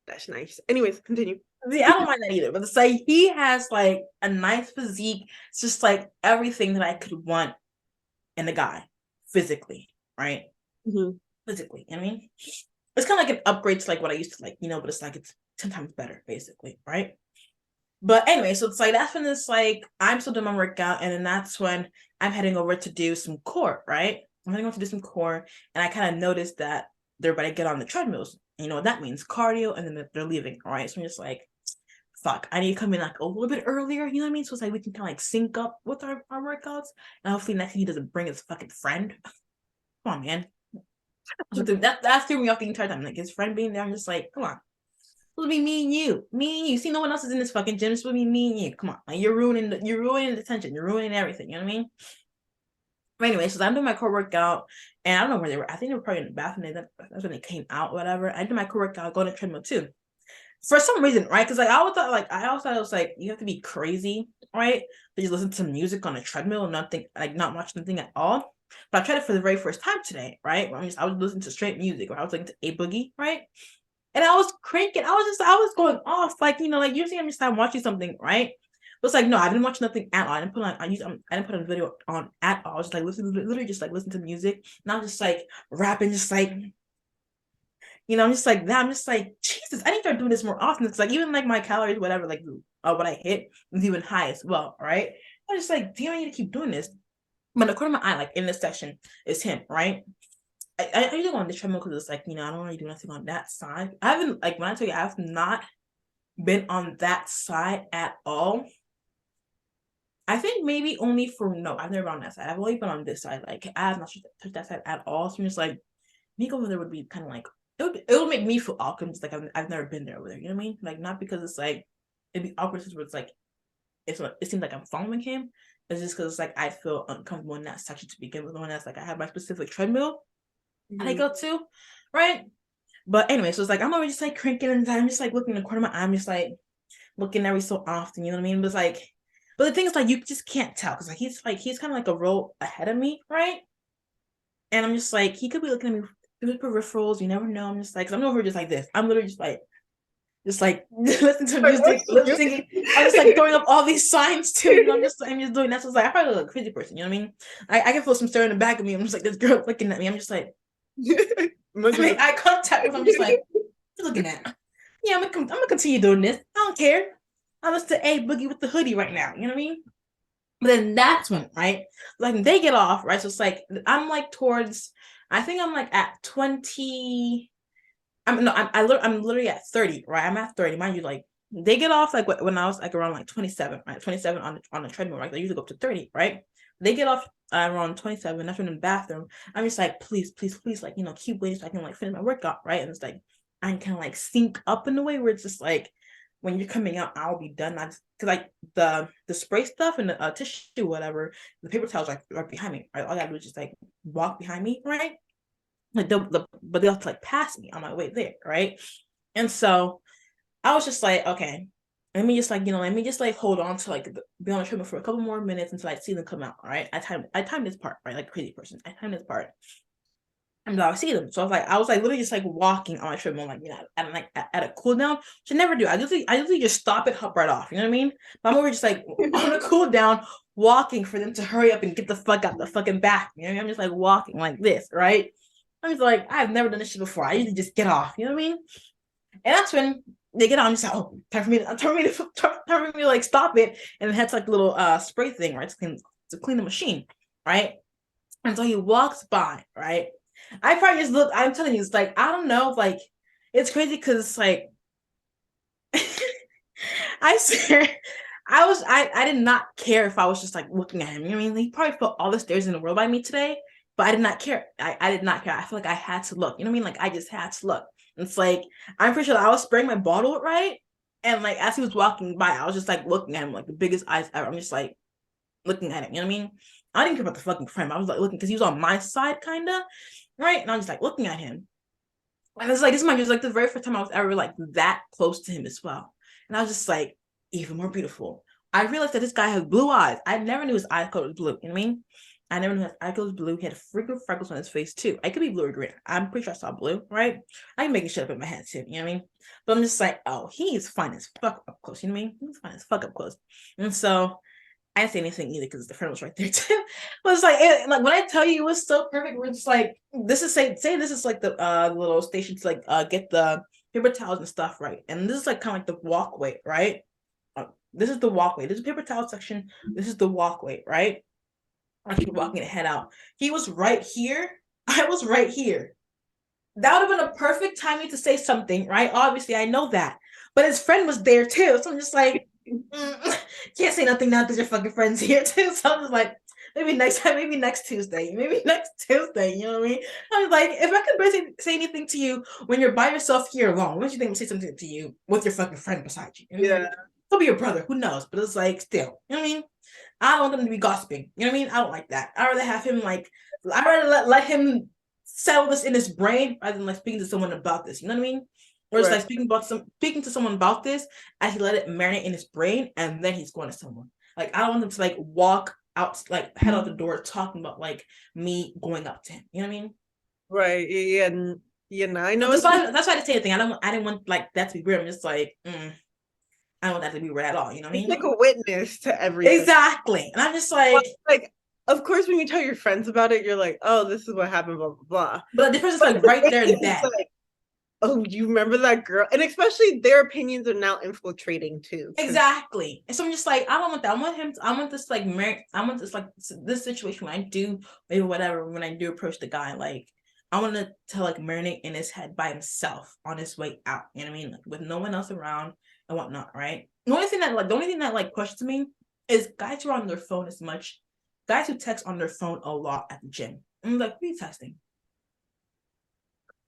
That's nice. Anyways, continue. See, I don't mind that either, but it's like he has like a nice physique. It's just like everything that I could want in a guy physically, right? Mm-hmm. Physically, I mean, it's kind of like an upgrade to like what I used to like, but it's like it's 10 times better, basically, right? But anyway, so it's like that's when it's like I'm still doing my workout, and then that's when I'm heading over to do some core, right? I'm heading over to do some core, and I kind of noticed that they're about to get on the treadmills. You know what that means? Cardio, and then they're leaving, all right? So I'm just like, fuck, I need to come in like a little bit earlier, you know what I mean? So it's like we can kind of like sync up with our workouts, and hopefully next thing he doesn't bring his fucking friend. Come on, man. So that threw me off the entire time. Like his friend being there, I'm just like, come on. It'll be me and you. Me and you. See, no one else is in this fucking gym. It's will be me and you. Come on. Like you're ruining the tension. You're ruining everything. You know what I mean? But anyway, so I'm doing my core workout, and I don't know where they were. I think they were probably in the bathroom. That's when they came out, whatever. I did my core workout, going to treadmill too. For some reason, right? Because like I always thought it was like you have to be crazy, right? To just listen to music on a treadmill and not watch anything at all. But I tried it for the very first time today, right? I was listening to straight music, or I was listening to A Boogie, right? And I was cranking. I was going off, like like usually I'm just watching something, right? But it's like no, I didn't watch nothing at all. I didn't put on a video on at all. I was just like literally just like listen to music, and I'm just like rapping, just like I'm just like that. I'm just like Jesus. I need to start doing this more often. It's like even like my calories, whatever, like what I hit is even high as well, right? I'm just like, damn, I need to keep doing this. But according to my eye, like in this section is him, right? I usually go on the treadmill because it's like, I don't really do nothing on that side. I haven't, like, when I tell you, I've not been on that side at all. I think maybe only no, I've never been on that side. I've only been on this side. Like, I have not touched that side at all. So I'm just like, me over there would be kind of like, it would make me feel awkward. It's like, I've never been there over there. You know what I mean? Like, not because it's like, it'd be awkward where it's like, it seems like I'm following him. It's just because it's like, I feel uncomfortable in that section to begin with. When that's like, I have my specific treadmill. I go to, right? But anyway, so it's like I'm always just like cranking and I'm just like looking in the corner of my eye. I'm just like looking every so often, you know what I mean? But it's like, but the thing is like you just can't tell because he's kind of like a row ahead of me, right? And I'm just like he could be looking at me through the peripherals. You never know. I'm just like, 'cause I'm over just like this. I'm literally just like listening to music, lip singing. I'm just like throwing up all these signs too. I'm just doing that. So it's like I probably look like a crazy person. You know what I mean? I can feel some stir in the back of me. I'm just like this girl looking at me. I'm just like. I make eye contact with him. I'm just like, what you looking at? Yeah, I'm gonna continue doing this. I don't care. I listen to A Boogie with the hoodie right now. You know what I mean? But then that's when, right? Like they get off, right? So it's like I'm like towards. I think I'm like at 20. I'm literally at 30, right? I'm at 30. Mind you, like they get off like when I was like around like 27, right? 27 on the treadmill, right? They usually go up to 30, right? They get off around 27. That's in the bathroom. I'm just like, please, please, please, like, keep waiting so I can like finish my workout, right? And it's like I can kind of like sync up in the way where it's just like when you're coming out, I'll be done. I just because like the spray stuff and the tissue, whatever, the paper towels like right behind me. Right, all I gotta do is just like walk behind me, right? Like but they'll have to like pass me on my way there, right? And so I was just like, okay, let me just like hold on to like be on the treadmill for a couple more minutes until I see them come out. All right, I timed this part, right? Like a crazy person, I timed this part, and I see them. So I was like literally just like walking on my treadmill, like at a cool down, which I never do. I usually just stop it, hop right off. You know what I mean? But I'm over just like on a cool down, walking for them to hurry up and get the fuck out the fucking back. You know what I mean? I'm just like walking like this, right? I'm just like I've never done this shit before. I usually just get off. You know what I mean? And that's when they get on. I'm just like, oh, time for me to like stop it. And it has like a little spray thing, right? To clean the machine, right? And so he walks by, right? I probably just look, I'm telling you, it's like, I don't know, like, it's crazy because it's like, I swear, I did not care if I was just like looking at him. You know what I mean? He probably felt all the stares in the world by me today, but I did not care. I did not care. I feel like I had to look. You know what I mean? Like, I just had to look. It's like, I'm pretty sure I was spraying my bottle, right? And like, as he was walking by, I was just like looking at him, like the biggest eyes ever. I'm just like looking at him. You know what I mean? I didn't care about the fucking frame. I was like looking because he was on my side, kind of, right? And I was just like looking at him. And it's like this might be like the very first time I was ever like that close to him as well. And I was just like, even more beautiful. I realized that this guy has blue eyes. I never knew his eye color was blue. You know what I mean? I never knew his eye color was blue. He had freckles on his face too. I could be blue or green. I'm pretty sure I saw blue, right? I can make it shit up in my head too. You know what I mean? But I'm just like, oh, he's fine as fuck up close. You know what I mean? He's fine as fuck up close. And so I didn't say anything either because the friend was right there too. But it's like when I tell you it was so perfect, we're just like this is say this is like the little station to like get the paper towels and stuff, right? And this is like kind of like the walkway, right? This is the walkway. This is the paper towel section. This is the walkway, right? I keep walking the head out. He was right here. I was right here. That would have been a perfect timing to say something, right? Obviously, I know that. But his friend was there too. So I'm just like, can't say nothing now because your fucking friend's here too. So I'm just like, maybe next time, maybe next Tuesday, you know what I mean? I was like, if I could basically say anything to you when you're by yourself here alone, what do you think I would say something to you with your fucking friend beside you? You know what I mean? He'll be your brother, who knows? But it's like, still, you know what I mean? I don't want them to be gossiping. You know what I mean? I don't like that. I'd rather have him like, I'd rather let him settle this in his brain rather than like speaking to someone about this. You know what I mean? Or it's like speaking to someone about this as he let it marinate in his brain and then he's going to someone. Like I don't want him to like walk out, like head out the door talking about like me going up to him. You know what I mean? Right. Yeah. Yeah. No, I know. That's why I didn't say anything. I didn't want like that to be weird. I'm just like, I don't want that to be weird at all. You know what I mean? Like a witness to everything. Exactly. And I'm just like, of course, when you tell your friends about it, you're like, oh, this is what happened, blah, blah, blah. But the difference is like right there and then. Like, oh, you remember that girl? And especially their opinions are now infiltrating too. Exactly. And so I'm just like, I don't want that. I want this like I want this like this situation when I do maybe whatever, when I do approach the guy, like I want to like marinate in his head by himself on his way out. You know what I mean? Like with no one else around and whatnot, right? The only thing that questions me is guys who are on their phone as much, guys who text on their phone a lot at the gym. I'm like, what are you texting?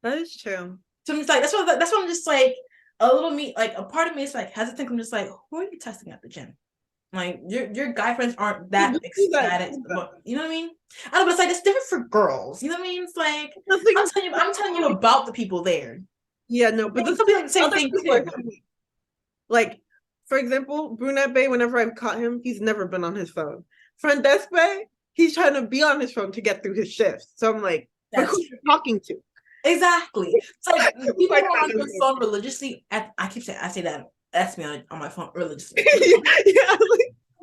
That is true. So I'm just like, that's what I'm just like, a little me, like a part of me is like hesitant. I'm just like, who are you testing at the gym? Like your guy friends aren't that ecstatic, but you know what I mean? I don't know, but it's like it's different for girls. You know what I mean? It's like I'm telling you about the people there. Yeah, no, but it's the same thing too. Like, for example, Brunette Bay, whenever I've caught him, he's never been on his phone. Front Desk Bay, he's trying to be on his phone to get through his shifts. So I'm like, but who are you talking to? Exactly. It's like people are on their phone religiously. I say that. Ask me on my phone religiously. Yeah,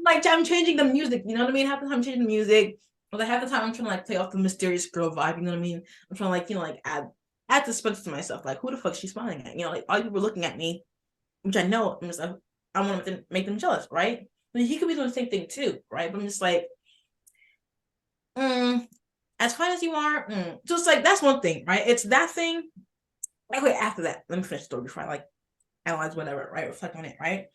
like I'm changing the music. You know what I mean? Half the time I'm changing the music. Or like half the time I'm trying to like play off the mysterious girl vibe. You know what I mean? I'm trying to like like add suspense to myself. Like who the fuck is she smiling at? You know, like all people looking at me, which I know. I'm just like I want to make them jealous, right? But he could be doing the same thing too, right? But I'm just like, as fine as you are, just like that's one thing, right? It's that thing. Okay, after that, let me finish the story before I like analyze whatever, right? Reflect on it, right?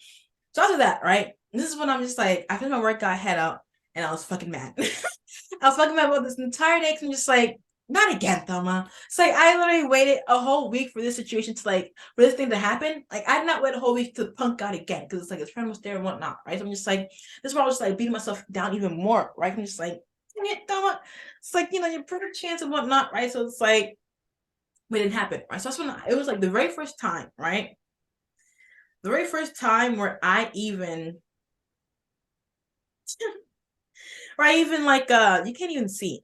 So after that, right? This is when I'm just like, I finish my workout, head out, and I was fucking mad. I was fucking mad about this entire day because I'm just like, not again, Thelma. It's like I literally waited a whole week for this situation to like for this thing to happen. Like I did not wait a whole week to punk out again because it's like his friend was there and whatnot, right? So I'm just like, this is why I was just like beating myself down even more, right? I'm just like, dang it, Thelma. It's like, you know, your perfect chance and whatnot, right? So it's like, but it didn't happen, right? So that's when it was like the very first time, right? The very first time where I even or I even like you can't even see.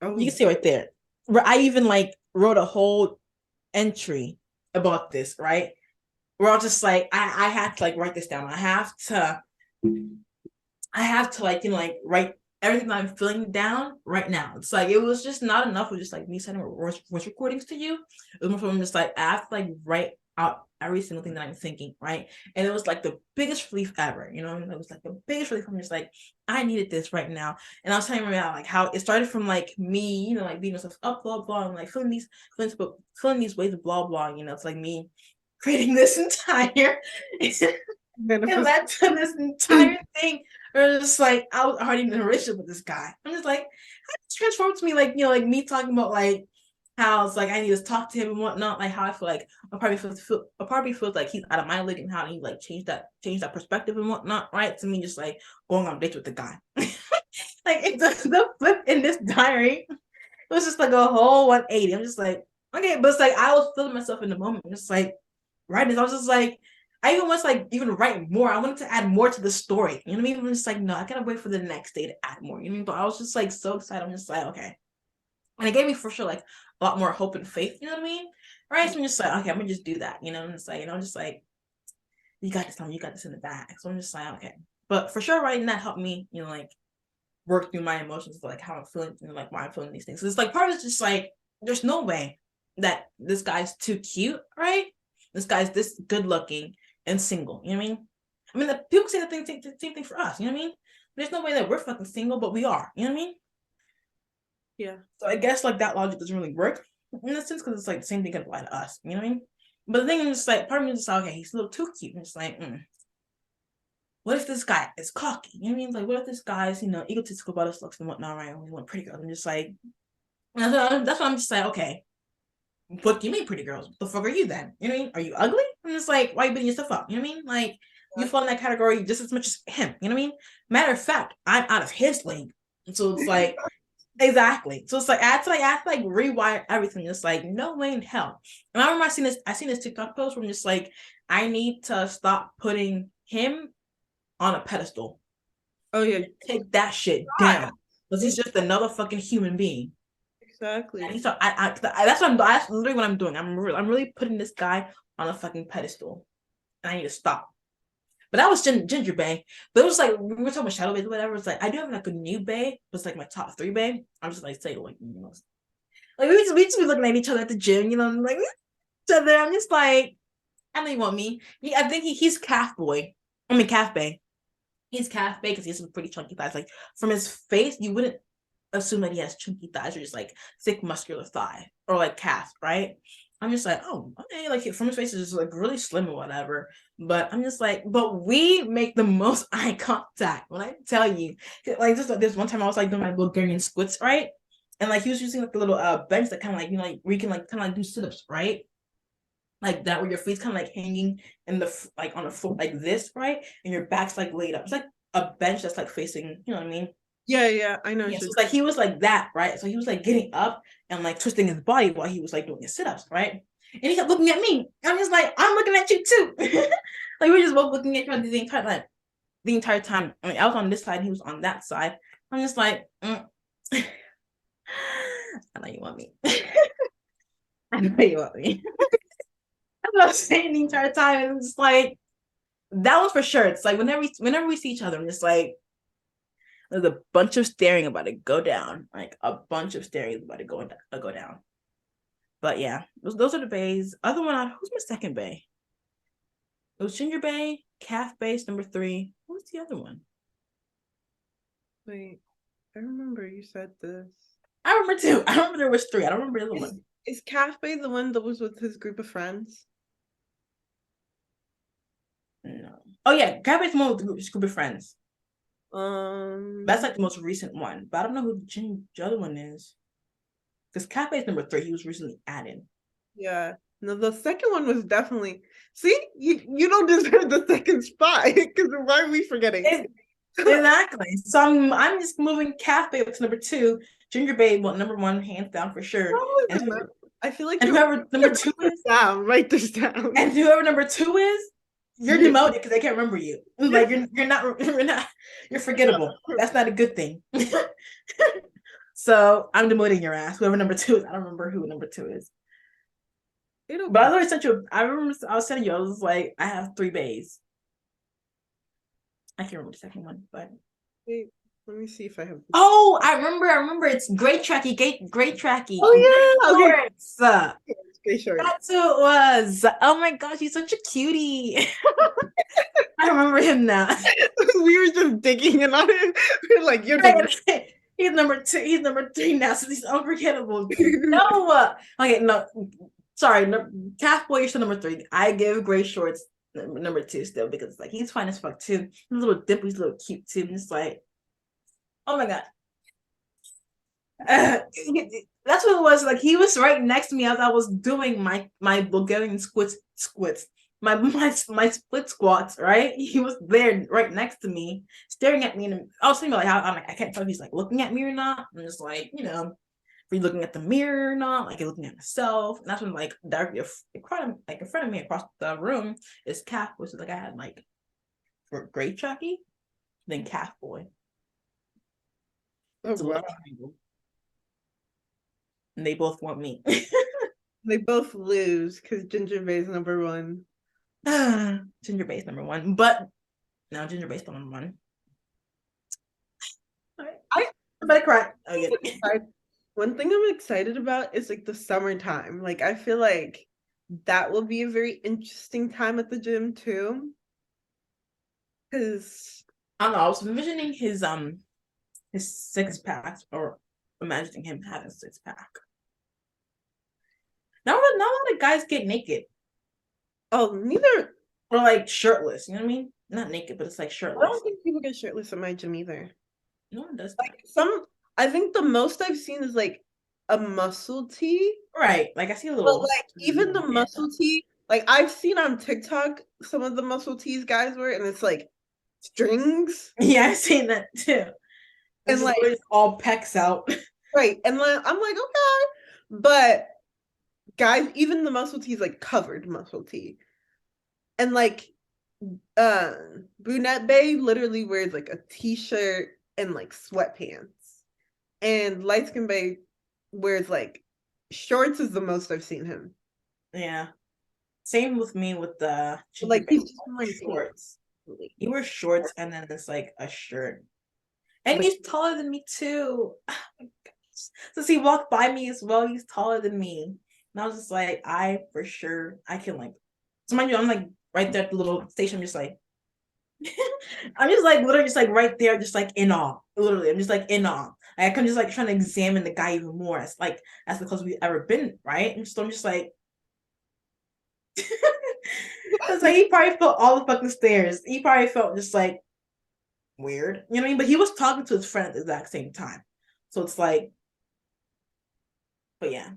You Oh, can see right there. Where I even like wrote a whole entry about this, right? Where I was just like, I have to like write this down. I have to like, you know, like write everything that I'm feeling down right now. It's like it was just not enough with just like me sending voice recordings to you. It was more from just like I have to like write out every single thing that I'm thinking, right? And it was like the biggest relief ever, you know. It was like the biggest relief. I'm just like, I needed this right now. And I was telling you about like how it started from like me, you know, like beating myself up, blah blah, and like feeling these ways of blah blah. You know, it's like me creating this entire it led manifest. to this entire thing where it was just like I was already in a relationship with this guy. I'm just like, how it transformed to me, like, you know, like me talking about like how it's like I need to talk to him and whatnot, like how I feel like a part of me feels like he's out of my league and how he like changed that perspective and whatnot, right? To me, just like going on dates with the guy. Like it's the flip in this diary. It was just like a whole 180. I'm just like, okay, but it's like I was feeling myself in the moment. I'm just like, right? I was just like, I even was like even write more. I wanted to add more to the story. You know what I mean? I'm just like, no, I gotta wait for the next day to add more. You know what I mean? But I was just like so excited. I'm just like, okay. And it gave me for sure like a lot more hope and faith, you know what I mean? Right. So I'm just like, okay, I'm gonna just do that, you know, and it's like, you know, I'm just like, you got this, Tom, you got this in the bag. So I'm just like, okay. But for sure, writing that helped me, you know, like work through my emotions, like how I'm feeling, you know, like why I'm feeling these things. So it's like part of it's just like, there's no way that this guy's too cute, right? This guy's this good looking and single. You know what I mean? I mean, the people say the same thing for us. You know what I mean? There's no way that we're fucking single, but we are. You know what I mean? Yeah. So I guess like that logic doesn't really work in a sense because it's like the same thing can apply to us. You know what I mean? But the thing is, just like part of me is just like, okay, he's a little too cute. And it's like, what if this guy is cocky? You know what I mean? Like, what if this guy's, you know, egotistical about his looks and whatnot, right? We want pretty girls. I'm just like, that's why I'm just like, okay, what do you mean pretty girls? What the fuck are you then? You know what I mean? Are you ugly? I'm just like, why are you beating yourself up? You know what I mean? Like, you fall in that category just as much as him. You know what I mean? Matter of fact, I'm out of his league. So it's like, exactly. So it's like I have to like rewire everything. It's like no way in hell. And I remember I seen this TikTok post where I'm just like, I need to stop putting him on a pedestal. Oh yeah. Take that shit God. down. Because he's just another fucking human being. And Exactly. so that's what that's literally what I'm doing. I'm really putting this guy on a fucking pedestal. And I need to stop. But that was Ginger Bay. But it was like we were talking about Shadow Bay or whatever. It's like I do have like a new Bay. It's like my top 3 Bay. I'm just like say like you know, like we just be looking at each other at the gym, you know, like each other. I'm just like, I know you want me. I think he's calf boy. I mean calf Bay. He's calf Bay because he has some pretty chunky thighs. Like from his face, you wouldn't assume that he has chunky thighs or just like thick muscular thigh or like calf, right? I'm just like, oh, okay, like from his face is just like really slim or whatever. But I'm just like, but we make the most eye contact when I tell you, like just like this one time I was like doing my Bulgarian squats, right? And like he was using like the little bench that kind of like you know like where you can like kind of like do sit-ups, right? Like that where your feet's kind of like hanging in the like on the foot like this, right? And your back's like laid up. It's like a bench that's like facing, you know what I mean? Yeah, yeah, I know Yeah, what so you're it's like he was like that, right? So he was like getting up and like twisting his body while he was like doing his sit-ups, right? And he kept looking at me. I'm just like, I'm looking at you too. Like we are just both looking at each other the entire time. I mean, I was on this side, he was on that side. I'm just like, I know you want me. I know you want me. That's what I was saying the entire time. And it's just like that was for sure. It's like whenever we see each other, I'm just like, there's a bunch of staring about to go down. Like a bunch of staring about to go down. But yeah, those are the bays. Other one, who's my second bay? It was Ginger Bay, Calf Base number 3. What's the other one? Wait, I remember you said this. I remember 2. I remember there was 3. I don't remember the other Is one. is Cafe the one that was with his group of friends? No. Oh yeah, Gabby's the one with the group of friends. That's Um, like the most recent one, but I don't know who the other one is. Because Cafe is number 3. He was recently added. yeah. No, the second one was definitely. See, you don't deserve the second spot because why are we forgetting? Exactly. So I'm just moving Cafe up to number 2. Ginger Babe, well, number 1, hands down for sure. Probably And remember. I feel like and you whoever number write 2 this is, down. Write this down. and whoever number 2 is, you're demoted because I can't remember you. Like you're forgettable. That's not a good thing. So I'm demoting your ass. Whoever number 2 is, I don't remember who number 2 is. It'll But I come. literally sent you. I remember I was sending you. I was like, I have 3 bays. I can't remember the second one, but Wait, let me see if I have. oh, I remember. It's Great Tracky, Great Tracky, Oh yeah. Okay. Shorts. Stay short. That's who it was. Oh my gosh, he's such a cutie. I remember him now. We were just digging in on it. We're like, you're the He's number 2. He's number 3 now, so he's unforgettable. No, okay, no, sorry. No, Calf Boy, you're still number 3. I give Gray Shorts number 2 still because it's like he's fine as fuck too. He's a little dimple, he's a little cute too. And it's like, oh my god. That's what it was. Like he was right next to me as I was doing my Bulgarian squats, my split squats. Right, he was there right next to me, staring at me, and I was thinking like, how I'm like, I can't tell if he's like looking at me or not. I'm just like, are you looking at the mirror or not? Like you're looking at myself, and that's when like directly in front of me across the room is Calf, which is like I had like for Great Chucky, then Calf Boy. Oh It's a little wow. triangle. And they both want me. They both lose because Ginger Bay's number one. Ginger Base number 1, but no, Ginger Base number 1. All right, I I'm about to cry. Okay. one thing I'm excited about is like the summertime. Like I feel like that will be a very interesting time at the gym too. Because I don't know. I was envisioning his 6-pack or imagining him having a 6-pack. Not a lot of guys get naked oh, neither. or like shirtless. You know what I mean? Not naked, but it's like I shirtless. don't think people get shirtless at my gym either. No one does that. Like some, I think the most I've seen is like a muscle tee. Right. Like I see a But little. like even the Yeah. muscle tee, like I've seen on TikTok some of the muscle tees guys wear, and it's like strings Yeah, I've seen that too. It's and just like always all pecs out. right, and like I'm like okay, but guys, even the muscle tee is like covered muscle tee, and like uh Brunette Bay literally wears like a t-shirt and like sweatpants, and Light Skin Bay wears like shorts is the most I've seen him. Yeah. Same with me with the But, ginger like baby he's just wearing shorts. pants. He wears shorts and then it's like a shirt. And Like he's taller than me too. Oh my gosh. Since he walked by me as well, he's taller than me. And I was just like, I for sure I can like so mind you, I'm like right there at the little station, I'm just like I'm just like literally just like right there, just like in awe. Literally, I'm just like in awe. Like, I'm just like trying to examine the guy even more. It's like that's the closest we've ever been, right? And so I'm just like it's like he probably felt all the fucking stares. He probably felt just like weird. You know what I mean? But he was talking to his friend at the exact same time. So it's like, but yeah.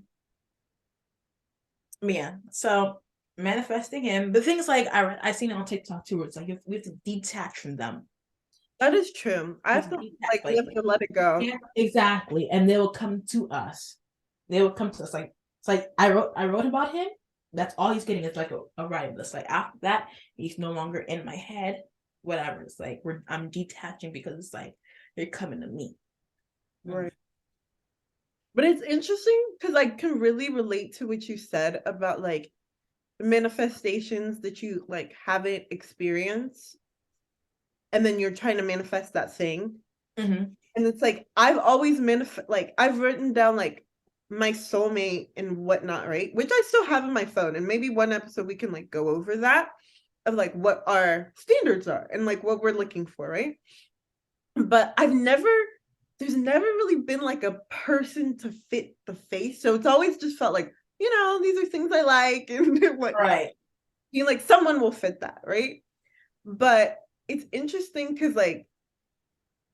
But yeah. So manifesting him. The things like I seen it on TikTok too, where it's like we have to detach from them. that is true. I have to Detach, like we have to let it go. yeah, exactly. And they will come to us. They will come to us. Like it's like I wrote about him. That's all he's getting is like a writing list. Like after that, he's no longer in my head. Whatever. It's like I'm detaching because it's like you're coming to me. Right. But it's interesting because I can really relate to what you said about like manifestations that you like haven't experienced and then you're trying to manifest that thing. Mm-hmm. And it's like I've always like I've written down like my soulmate and whatnot, right? Which I still have in my phone. And maybe one episode we can like go over that of like what our standards are and like what we're looking for, right? But there's never really been like a person to fit the face. So it's always just felt like, these are things I like and whatnot. Right. You like someone will fit that, right? But it's interesting because like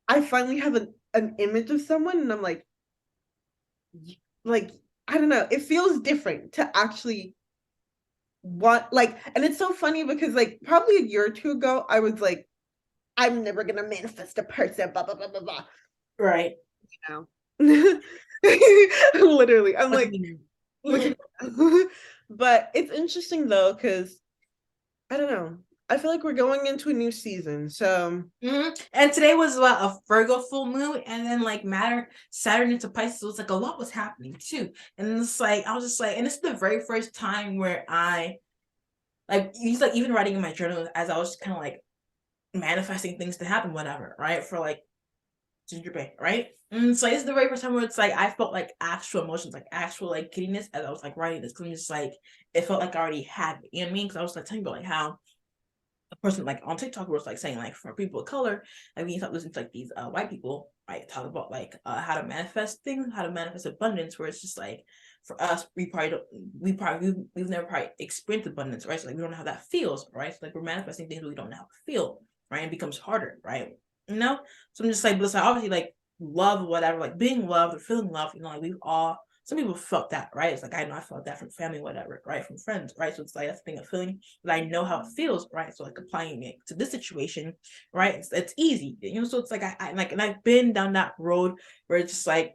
I finally have an image of someone and I'm like I don't know, it feels different to actually want like, and it's so funny because like probably a year or two ago I was like, I'm never gonna manifest a person, blah blah blah blah blah. Right. You know. Literally. I'm What do like, you mean? look at but it's interesting though, because I don't know. I feel like we're going into a new season. So And today was what, a Virgo full moon, and then like matter Saturn into Pisces. So it's like a lot was happening too. And it's like I was just like, and it's the very first time where I like he's like even writing in my journal as I was kind of like manifesting things to happen, whatever, right? For like Ginger Bay, right? And so it's the very first time where it's like I felt like actual emotions, like actual like giddiness as I was like writing this. Cause I'm just like it felt like I already had it. You know what I mean? Because I was like telling you about like how a person like on TikTok was like saying like for people of color, like when you start listening to like these white people, right, talk about like how to manifest things, how to manifest abundance, where it's just like for us, we've never probably experienced abundance, right? So like we don't know how that feels, right? So like we're manifesting things we don't know how to feel, right? And it becomes harder, right? You know? So I'm just like, but obviously like love, whatever, like being loved or feeling love, you know, like we've all some people felt that, right? It's like I know I felt that from family, whatever, right? From friends, right? So it's like that's the thing of feeling that I know how it feels, right? So like applying it to this situation, right? It's easy, you know. So it's like I like, and I've been down that road where it's just like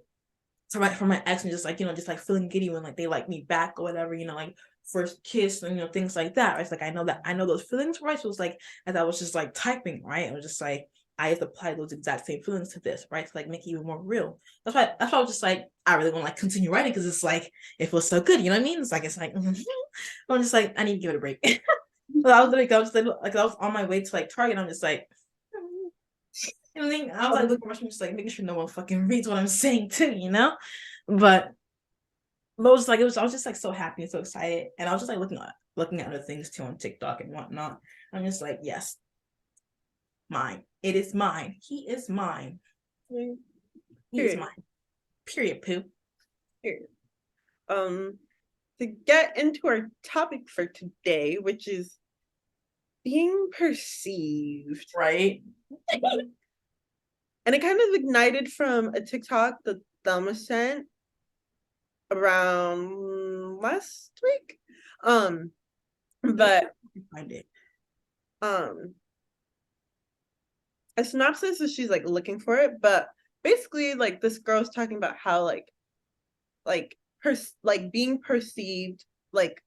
from my ex and just like, you know, just like feeling giddy when like they like me back or whatever, you know, like first kiss and you know things like that. Right? It's like I know those feelings, right? So it's like as I was just like typing, right? I was just like I just apply those exact same feelings to this, right? To like make it even more real. That's why I was just like I really want to like continue writing because it's like it feels so good, you know what I mean? It's like I'm just like I need to give it a break. So I was like I was on my way to like Target. I'm just like you know what I mean? I was like looking around, just like making sure no one fucking reads what I'm saying too, you know? But it was like I was just like so happy and so excited. And I was just like looking at other things too on TikTok and whatnot. I'm just like, yes, mine. It is mine. He is mine. He is period. mine. Period, poo. Period. Um, to get into our topic for today, which is being perceived. Right? And it kind of ignited from a TikTok that Thelma sent around last week. Um, but Find it. um a synopsis is she's like looking for it, but basically like this girl's talking about how like being perceived like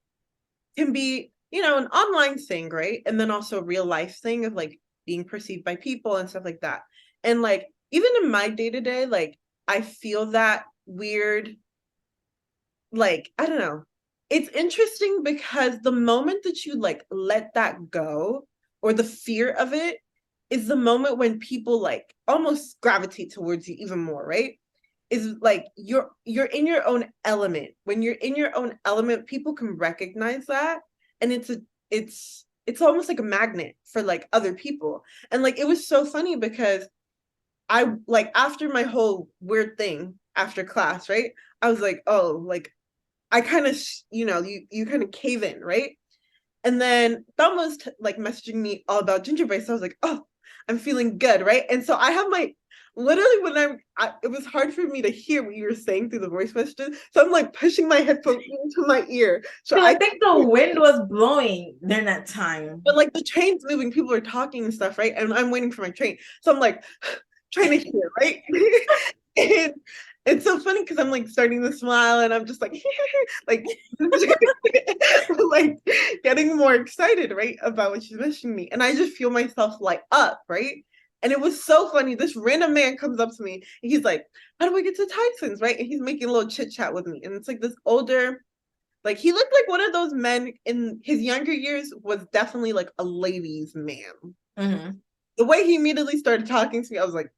can be, you know, an online thing, right? And then also a real life thing of like being perceived by people and stuff like that. And like even in my day-to-day, like I feel that weird, like, I don't know. It's interesting because the moment that you like let that go or the fear of it is the moment when people like almost gravitate towards you even more, right? Is like you're in your own element. When you're in your own element, people can recognize that, and it's almost like a magnet for like other people. And like it was so funny because I like after my whole weird thing after class, right? I was like, oh, like I kind of, you know, you kind of cave in, right? And then Thumb was like messaging me all about gingerbread. So I was like, oh, I'm feeling good, right? And so I have my literally when it was hard for me to hear what you were saying through the voice messages. So I'm like pushing my headphone into my ear. So I think the wind was blowing during that time. but like the train's moving, people are talking and stuff, right? And I'm waiting for my train. So I'm like trying to hear, right? And it's so funny because I'm like starting to smile and I'm just like like like getting more excited, right, about what she's mentioning me. And I just feel myself light up, right? And it was so funny. This random man comes up to me and he's like, how do I get to Tyson's? Right. And he's making a little chit chat with me. And it's like this older, like he looked like one of those men in his younger years was definitely like a ladies' man. Mm-hmm. The way he immediately started talking to me, I was like,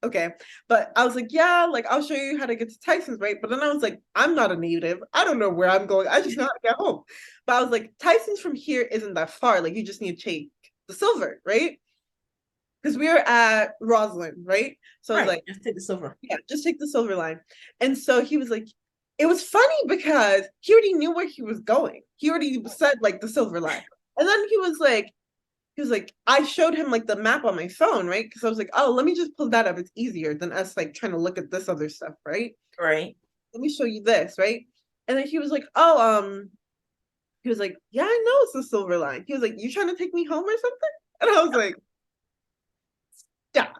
okay. But I was like, yeah, like I'll show you how to get to Tyson's, right? But then I was like, I'm not a native. I don't know where I'm going. I just know how to get home. But I was like, Tyson's from here isn't that far. Like you just need to take the silver, right? Because we were at Roslyn, right? So I was Right. like, Just take the silver. yeah, just take the silver line. And so he was like, it was funny because he already knew where he was going. He already said like the silver line. And then he was like, he was like, I showed him like the map on my phone, right? Because I was like, oh, let me just pull that up. It's easier than us like trying to look at this other stuff, right? Right. Let me show you this, right? And then he was like, oh, he was like, yeah, I know it's the silver line. He was like, you trying to take me home or something? And I was like, stop,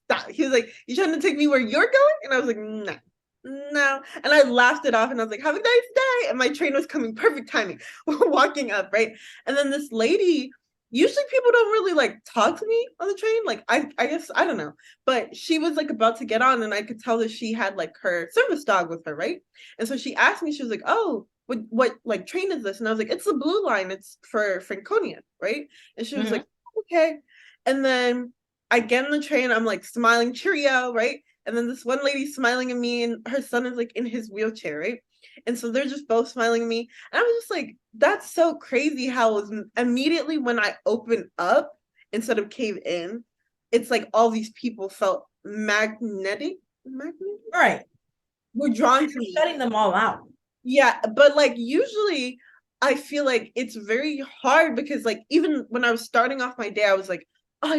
stop. He was like, you trying to take me where you're going? And I was like, no. No. And I laughed it off and I was like, have a nice day. And my train was coming, perfect timing. We're walking up, right? And then this lady, usually people don't really like talk to me on the train. Like I guess I don't know. But she was like about to get on and I could tell that she had like her service dog with her, right? And so she asked me, she was like, oh, what like train is this? And I was like, it's the blue line, it's for Franconia, right? And she was like, okay. And then I get in the train, I'm like smiling, cheerio, right? And then this one lady smiling at me, and her son is like in his wheelchair, right? And so they're just both smiling at me. And I was just like, that's so crazy how it was immediately when I open up instead of cave in, it's like all these people felt magnetic. Magnetic? Right. Were drawn to me. Shutting them all out. Yeah, but like usually I feel like it's very hard because like even when I was starting off my day, I was like, oh,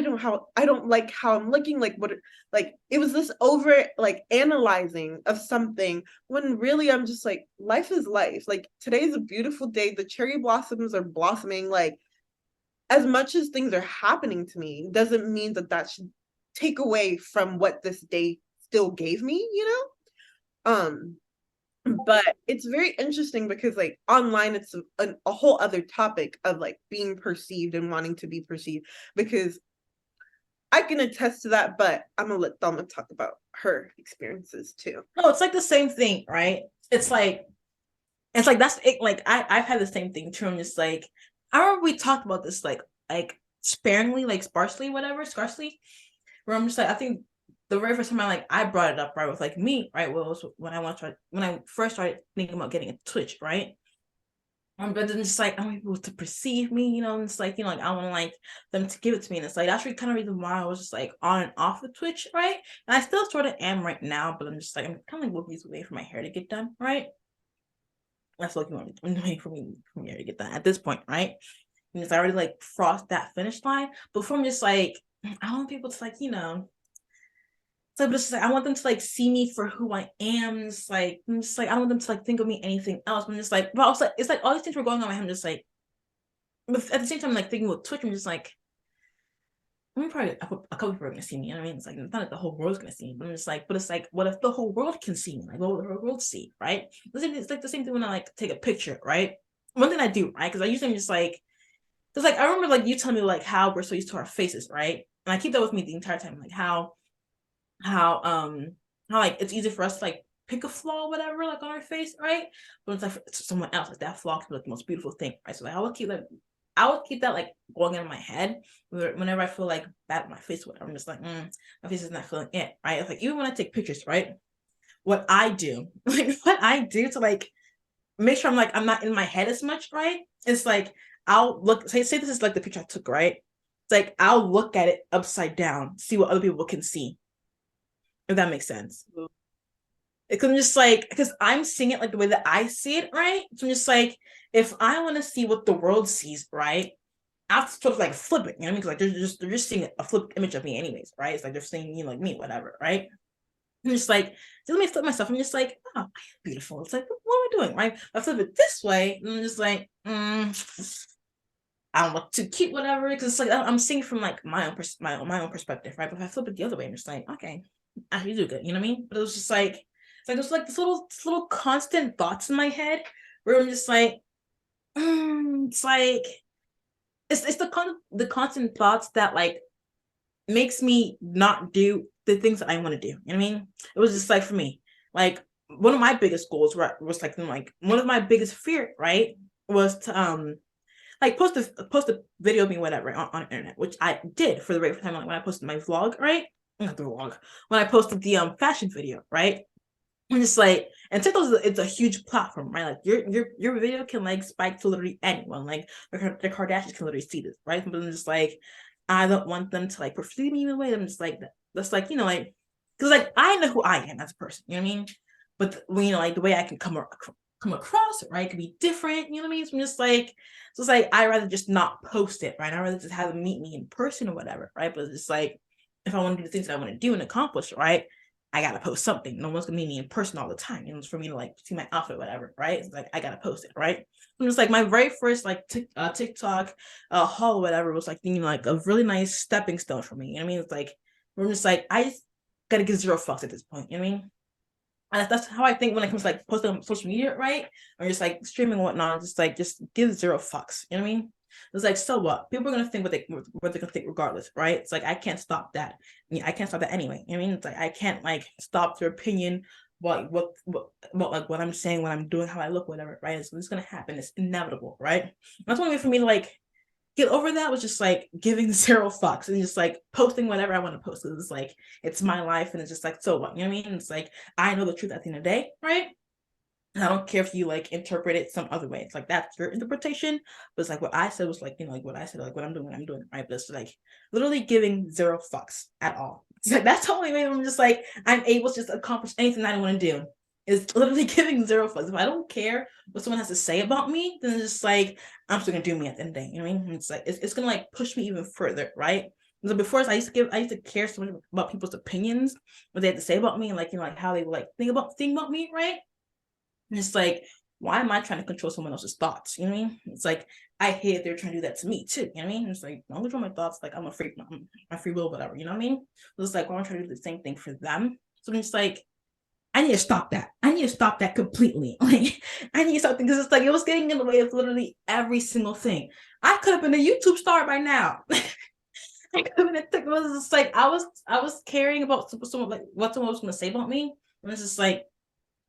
I don't like how I'm looking, like what like it was this over like analyzing of something when really I'm just like, life is life. Like today's a beautiful day. The cherry blossoms are blossoming. Like as much as things are happening to me, doesn't mean that that should take away from what this day still gave me, you know? But it's very interesting because like online it's a whole other topic of like being perceived and wanting to be perceived, because I can attest to that, but I'm gonna let Thelma talk about her experiences too. No, it's like the same thing, right? It's like that's it. Like I've had the same thing too. I'm just like, I remember we talked about this like sparingly, like sparsely, whatever, scarcely. Where I'm just like, I think the very first time I brought it up, right, with like me, right, was when I first started thinking about getting a Twitch, right. But then just like I want people to perceive me, you know, and it's like, you know, like I want like them to give it to me. And it's like that's really kind of reason why I was just like on and off of Twitch, right? And I still sort of am right now, but I'm just like I'm kind of like looking away for my hair to get done, right? That's looking waiting for me for my hair to get done at this point, right? Because I already like crossed that finish line. Before I'm just like, I want people to like, you know, so just like I want them to like see me for who I am. Just like I'm just like I don't want them to like think of me anything else. I'm just like, but also it's like all these things were going on in my head. I'm just like, but at the same time, like thinking with Twitch, I'm just like, I'm probably a couple people are gonna see me. You know what I mean? It's like it's not like the whole world's gonna see me, but I'm just like, but it's like, what if the whole world can see me? Like, what will the whole world see, right? It's like the same thing when I like take a picture, right? One thing I do, right? Because I usually am just like, because like I remember like you telling me like how we're so used to our faces, right? And I keep that with me the entire time, like how like it's easy for us to like pick a flaw, whatever, like on our face, right? But it's like for someone else, like that flaw can be like the most beautiful thing, right? So like I would keep that like going in my head whenever I feel like bad with my face, whatever. I'm just like, my face is not feeling it, right? It's like even when I take pictures, right? What I do, like what I do to like make sure I'm not in my head as much, right? It's like I'll look, say this is like the picture I took, right? It's like I'll look at it upside down, see what other people can see, if that makes sense. Because I'm just like, because I'm seeing it like the way that I see it, right? So I'm just like, if I want to see what the world sees, right? I have to sort of like flip it, you know what I mean? Because like they're just seeing a flipped image of me anyways, right? It's like they're seeing you like me, whatever, right? I'm just like, so let me flip myself. I'm just like, oh, I am beautiful. It's like, what am I doing, right? I flip it this way, and I'm just like, I don't look too cute, whatever. Because it's like I'm seeing from like my own perspective, right? But if I flip it the other way, I'm just like, okay, you do good, you know what I mean? But it was just like, it's like there's like this little constant thoughts in my head where I'm just like, it's like it's the constant thoughts that like makes me not do the things that I want to do. You know what I mean? It was just like for me, like one of my biggest goals was like one of my biggest fear, right? Was to like post a video of me, whatever, on internet, which I did for the very first time, like when I posted my vlog, right? Not the vlog, when I posted the fashion video, right? I'm just like, and TikTok it's a huge platform, right? Like your video can like spike to literally anyone. Like the Kardashians can literally see this, right? But I'm just like, I don't want them to like perceive me in a way. I'm just like that's like, you know, like because like I know who I am as a person, you know what I mean? But you know, like the way I can come across, right? It could be different, you know what I mean? So I'm just like, so it's like I'd rather just not post it, right? I'd rather just have them meet me in person or whatever, right? But it's like if I want to do the things that I want to do and accomplish, right? I gotta post something. No one's gonna meet me in person all the time. You know, it's for me to like see my outfit, whatever, right? It's like I gotta post it, right? I'm just like my very first like TikTok haul, whatever, was like like a really nice stepping stone for me. You know what I mean? It's like we're just like I just gotta give zero fucks at this point. You know what I mean? And that's how I think when it comes to like posting on social media, right? Or just like streaming and whatnot, just give zero fucks. You know what I mean? It's like, so what? People are gonna think what they're gonna think regardless, right? It's like I can't stop that. I mean, I can't stop that anyway. You know what I mean? It's like I can't like stop their opinion, what I'm saying, what I'm doing, how I look, whatever, right? It's gonna happen. It's inevitable, right? That's one way for me to like get over that was just like giving zero fucks and just like posting whatever I want to post. Because it's like it's my life and it's just like, so what? You know what I mean? It's like I know the truth at the end of the day, right? And I don't care if you like interpret it some other way. It's like that's your interpretation. But it's like what I said was like, like what I said, like what I'm doing, right? But it's like literally giving zero fucks at all. It's like that's the only way I'm just like I'm able to just accomplish anything I want to do. Is literally giving zero fucks. If I don't care what someone has to say about me, then it's just like I'm still gonna do me at the end of the day. You know what I mean? It's like it's gonna like push me even further, right? So before I used to care so much about people's opinions, what they had to say about me, and like like how they would like think about me, right? And it's like, why am I trying to control someone else's thoughts? You know what I mean? It's like I hate if they're trying to do that to me too. You know what I mean? It's like don't control my thoughts. Like I'm a free, my free will, whatever. You know what I mean? So it's like why am I trying to do the same thing for them? So it's like I need to stop that. I need to stop that completely. Like I need something because it's like it was getting in the way of literally every single thing. I could have been a YouTube star by now. I could have been a TikTok. It was just like I was caring about someone like what someone was gonna say about me. And it's just like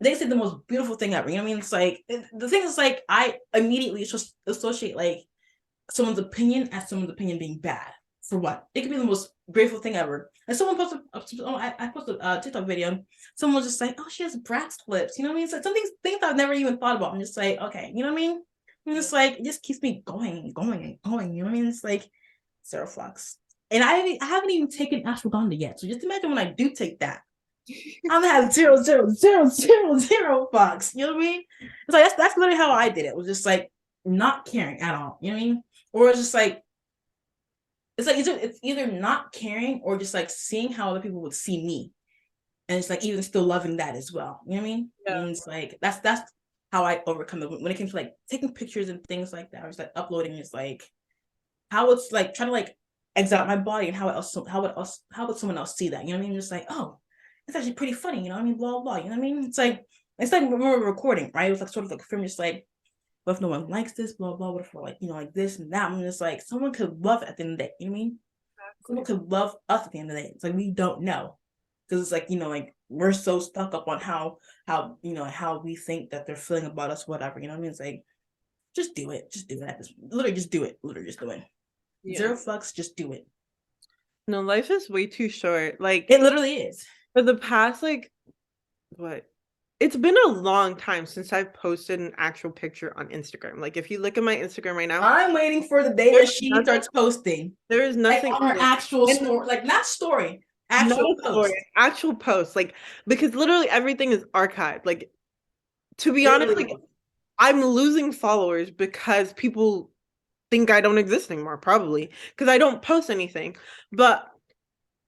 they said the most beautiful thing ever. You know what I mean? It's like the thing is like I immediately just associate like someone's opinion as someone's opinion being bad. For what? It could be the most grateful thing ever. And someone posted, I posted a TikTok video. Someone was just like, "Oh, she has Bratz lips." You know what I mean? It's like things I've never even thought about. I'm just like, okay, you know what I mean? And it's like it just keeps me going. You know what I mean? It's like zero flux. And I haven't even taken ashwagandha yet. So just imagine when I do take that. I'm gonna have zero, zero, zero, zero, zero bucks. You know what I mean? It's like that's literally how I did it. It was just like not caring at all. You know what I mean? Or it's just like it's either not caring or just like seeing how other people would see me, and it's like even still loving that as well. You know what I mean? Yeah. And it's like that's how I overcome it when it came to like taking pictures and things like that. Or just like uploading. It's like how it's like trying to like exalt my body and how would someone else see that? You know what I mean? Just like oh it's actually pretty funny, you know what I mean? Blah, blah, you know what I mean? It's like when we were recording, right? It was like sort of like a film, just like, what if no one likes this, blah, blah, what if we're like, like this and that? I mean, it's like someone could love it at the end of the day, you know what I mean? Someone could love us at the end of the day. It's like we don't know. Because it's like, like we're so stuck up on how we think that they're feeling about us, whatever, you know what I mean? It's like, just do it. Just do it. Literally just do it. Literally just do it. Yeah. Zero fucks, just do it. No, life is way too short. Like it literally is. For the past, like, what? It's been a long time since I've posted an actual picture on Instagram. Like, if you look at my Instagram right now, I'm waiting for the day that she starts posting. There is nothing like on her actual story, like not story, actual post. Actual post. Like, because literally everything is archived. Like, to be honest, like, I'm losing followers because people think I don't exist anymore, probably because I don't post anything. But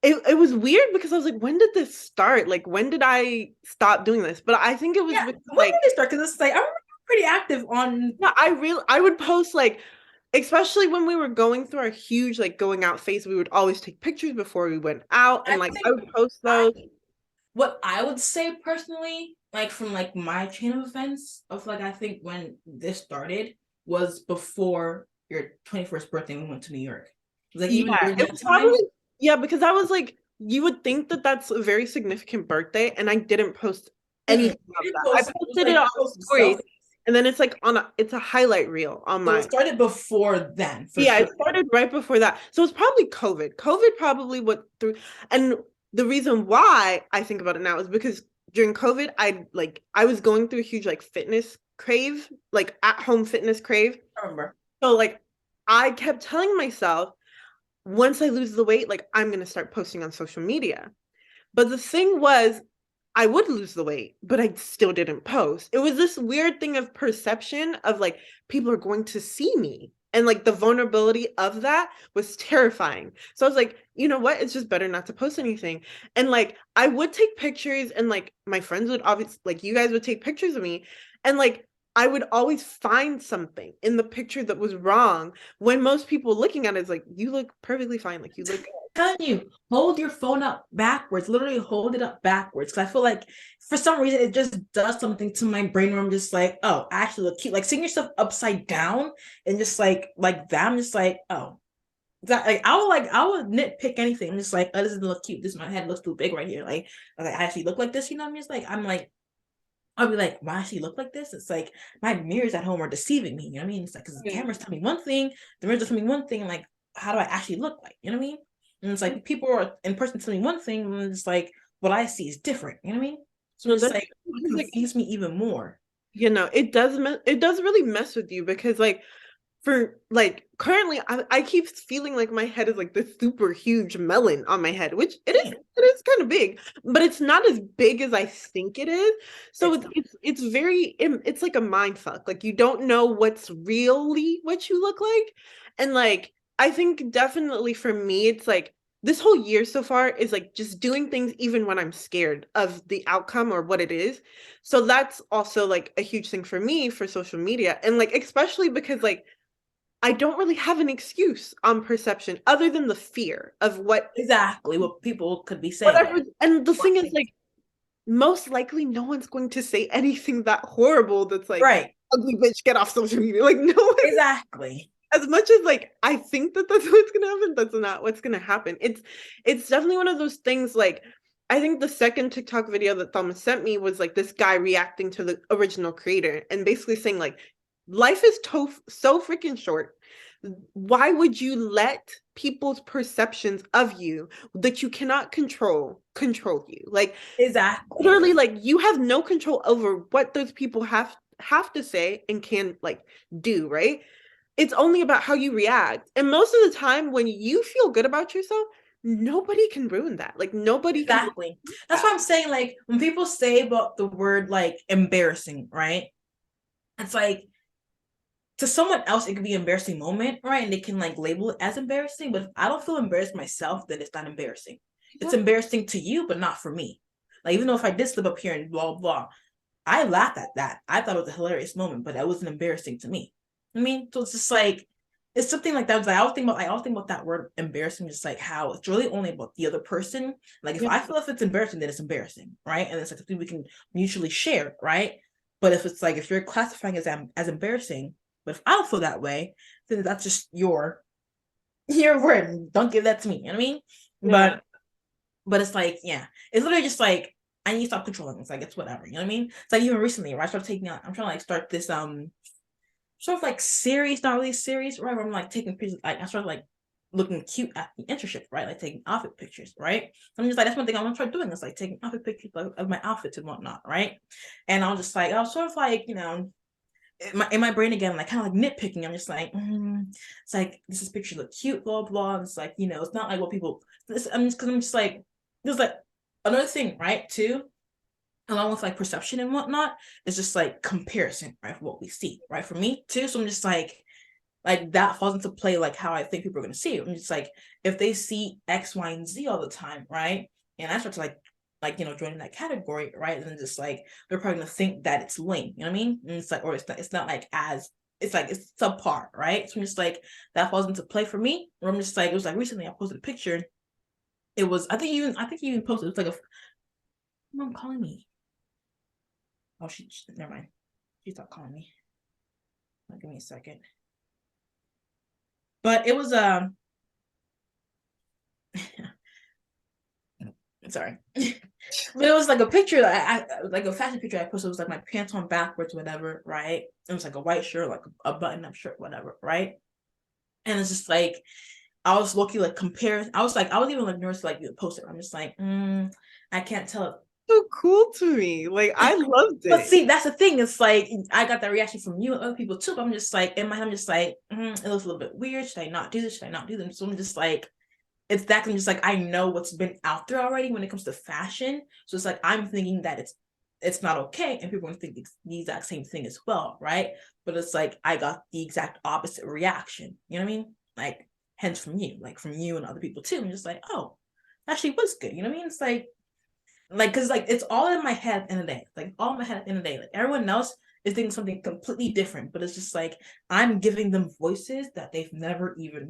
it was weird because I was like, when did this start? Like, when did I stop doing this? But I think it was because, when did it start? Because it's like I'm pretty active on. Yeah, I would post like, especially when we were going through our huge like going out phase. We would always take pictures before we went out, and like I would post those. What I would say personally, like from like my chain of events of like I think when this started was before your 21st birthday. We went to New York. Like even during that time. Yeah, because I was like, you would think that that's a very significant birthday, and I didn't post anything of that. I posted it on stories, and then it's like it's a highlight reel on my. So it started before then. Yeah, it started right before that. So it's probably COVID. COVID probably went through, and the reason why I think about it now is because during COVID, I was going through a huge like fitness crave, like at home fitness crave. I remember. So like I kept telling myself, once I lose the weight, like I'm gonna start posting on social media. But the thing was, I would lose the weight, but I still didn't post. It was this weird thing of perception of like people are going to see me. And like the vulnerability of that was terrifying. So I was like, you know what? It's just better not to post anything. And like I would take pictures and like my friends would obviously like you guys would take pictures of me and like I would always find something in the picture that was wrong when most people looking at it is like, you look perfectly fine. Like you look Telling you, hold your phone up backwards. Literally hold it up backwards. Because I feel like for some reason it just does something to my brain where I'm just like, oh, I actually look cute. Like seeing yourself upside down and just like that. I'm just like, oh. That like I would nitpick anything. I'm just like, oh, this doesn't look cute. This my head looks too big right here. Like I actually look like this, you know what I mean? It's like I'm like I'll be like, why does she look like this? It's like my mirrors at home are deceiving me. You know what I mean? It's like because the cameras tell me one thing, the mirrors tell me one thing. I'm like, how do I actually look like? You know what I mean? And it's like people are in person telling me one thing, and it's like what I see is different. You know what I mean? So no, it's that's like it like confused me even more. you know, it does really mess with you because like for like currently I keep feeling like my head is like this super huge melon on my head, which Damn, it is kind of big, but it's not as big as I think it is. So it's not. it's very it's like a mind fuck. Like you don't know what's really what you look like. And like I think definitely for me it's like this whole year so far is like just doing things even when I'm scared of the outcome or what it is. So that's also like a huge thing for me for social media. And like especially because like I don't really have an excuse on perception other than the fear of Exactly what people could be saying. whatever. And the thing is, like, most likely no one's going to say anything that horrible that's like, Right. ugly bitch, get off social media. Like, no one, Exactly. as much as like I think that that's what's gonna happen, that's not what's gonna happen. It's definitely one of those things like I think the second TikTok video that Thomas sent me was like this guy reacting to the original creator and basically saying like life is so freaking short. Why would you let people's perceptions of you that you cannot control you? Like Exactly. literally like you have no control over what those people have to say and can like do, right? It's only about how you react. And most of the time when you feel good about yourself, nobody can ruin that. Like nobody can Exactly. That's that. what I'm saying. Like when people say about the word like embarrassing, right? It's like to someone else it could be an embarrassing moment, right? And they can like label it as embarrassing. But if I don't feel embarrassed myself, then it's not embarrassing. It's Yeah. embarrassing to you, but not for me. Like even though if I did slip up here and blah blah, I laughed at that. I thought it was a hilarious moment, but that wasn't embarrassing to me. I mean, so it's just like it's something like that. Like I always think about that word embarrassing, just like how it's really only about the other person. Like if Yeah. I feel if it's embarrassing, then it's embarrassing, right? And it's like something we can mutually share, right? But if it's like if you're classifying as embarrassing, but if I don't feel that way, then that's just your word. Don't give that to me. You know what I mean? Yeah. But it's like, yeah, it's literally just like I need to stop controlling. It's like it's whatever. You know what I mean? It's like even recently, right? I started taking out. I'm trying to like start this sort of like series, not really series, right? Where I'm like taking pictures. Like I started like looking cute at the internship, right? Like taking outfit pictures, right? So I'm just like that's one thing I want to start doing is like taking outfit pictures of my outfits and whatnot, right? And I was just like I was sort of like in my brain again, like kind of like nitpicking. I'm just like, it's like this picture look cute, blah blah. And it's like it's not like what people. I'm just like there's like another thing, right? Too, along with like perception and whatnot, it's just like comparison, right? For what we see, right? For me too. So I'm just like that falls into play, like how I think people are gonna see it. I'm just like if they see X, Y, and Z all the time, right? And I start to like joining that category, right? And then just like they're probably gonna think that it's lame, you know what I mean? And it's like, or it's not like as it's like it's subpar, right? So I'm just like that falls into play for me. Or I'm just like it was like recently I posted a picture. It was I think you even posted it's like a mom calling me. Oh she never mind. She stopped calling me. Give me a second. But it was sorry. But it was like a picture that I like a fashion picture I posted. It was like my pants on backwards, whatever, right? It was like a white shirt, like a button-up shirt, whatever, right? And it's just like I was looking like compare. I was even like nervous to like post it. I'm just like, I can't tell. So cool to me. Like I loved But it. see, that's the thing. It's like I got that reaction from you and other people too. But I'm just like in my head, I'm just like, it looks a little bit weird. Should I not do this? Should I not do this? So I'm just like, it's that kind of just like I know what's been out there already when it comes to fashion. So it's like I'm thinking that it's not okay, and people are thinking the exact same thing as well, right? But it's like I got the exact opposite reaction. You know what I mean? Like hence from you, like from you and other people too. I'm just like, oh, actually was good. You know what I mean? It's like because like it's all in my head at the end of the day. Like all in my head at the end of the day. Like everyone else is thinking something completely different, but it's just like I'm giving them voices that they've never even,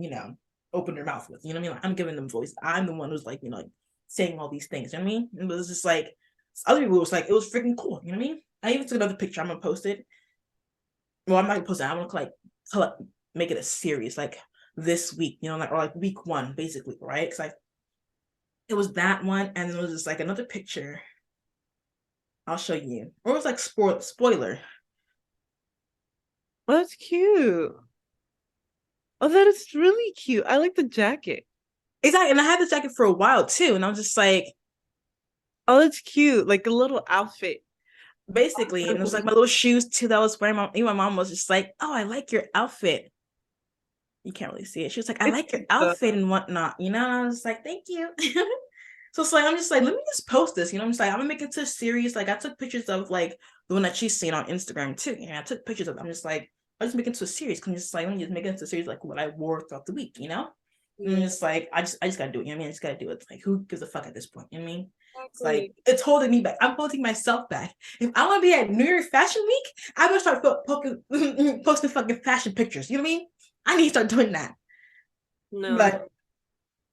opened their mouth with. You know what I mean? Like I'm giving them voice. I'm the one who's like, like saying all these things. You know what I mean? It was just like other people was like, it was freaking cool. You know what I mean? I even took another picture. I'm gonna post it. Well, I'm not gonna post it. I'm gonna like collect, make it a series, like this week, like or like week one, basically, right? Because like it was that one, and there was just like another picture. I'll show you. Or it was like spoiler. Oh, that's cute. Oh, that is really cute. I like the jacket. Exactly. And I had this jacket for a while too. And I was just like, Oh, that's cute. Like a little outfit. basically, and it was like my little shoes too that I was wearing. My mom was just like, oh, I like your outfit. You can't really see it. She was like, I It's like your cute though. outfit and whatnot, And I was like, thank you. So it's like I'm just like, let me just post this, I'm just like, I'm gonna make it to a series. Like I took pictures of like the one that she's seen on Instagram too. And I took pictures of it. I'm just like, I just make it to a series. Cause I'm just like, let me just make it into a series like what I wore throughout the week. And I'm Yeah, just like, I just gotta do it. You know what I mean? I just gotta do it. It's like who gives a fuck at this point? You know what I mean? It's like exactly. it's holding me back. I'm holding myself back. If I want to be at New York Fashion Week, I'm gonna start posting fucking fashion pictures. You know what I mean? I need to start doing that. No. But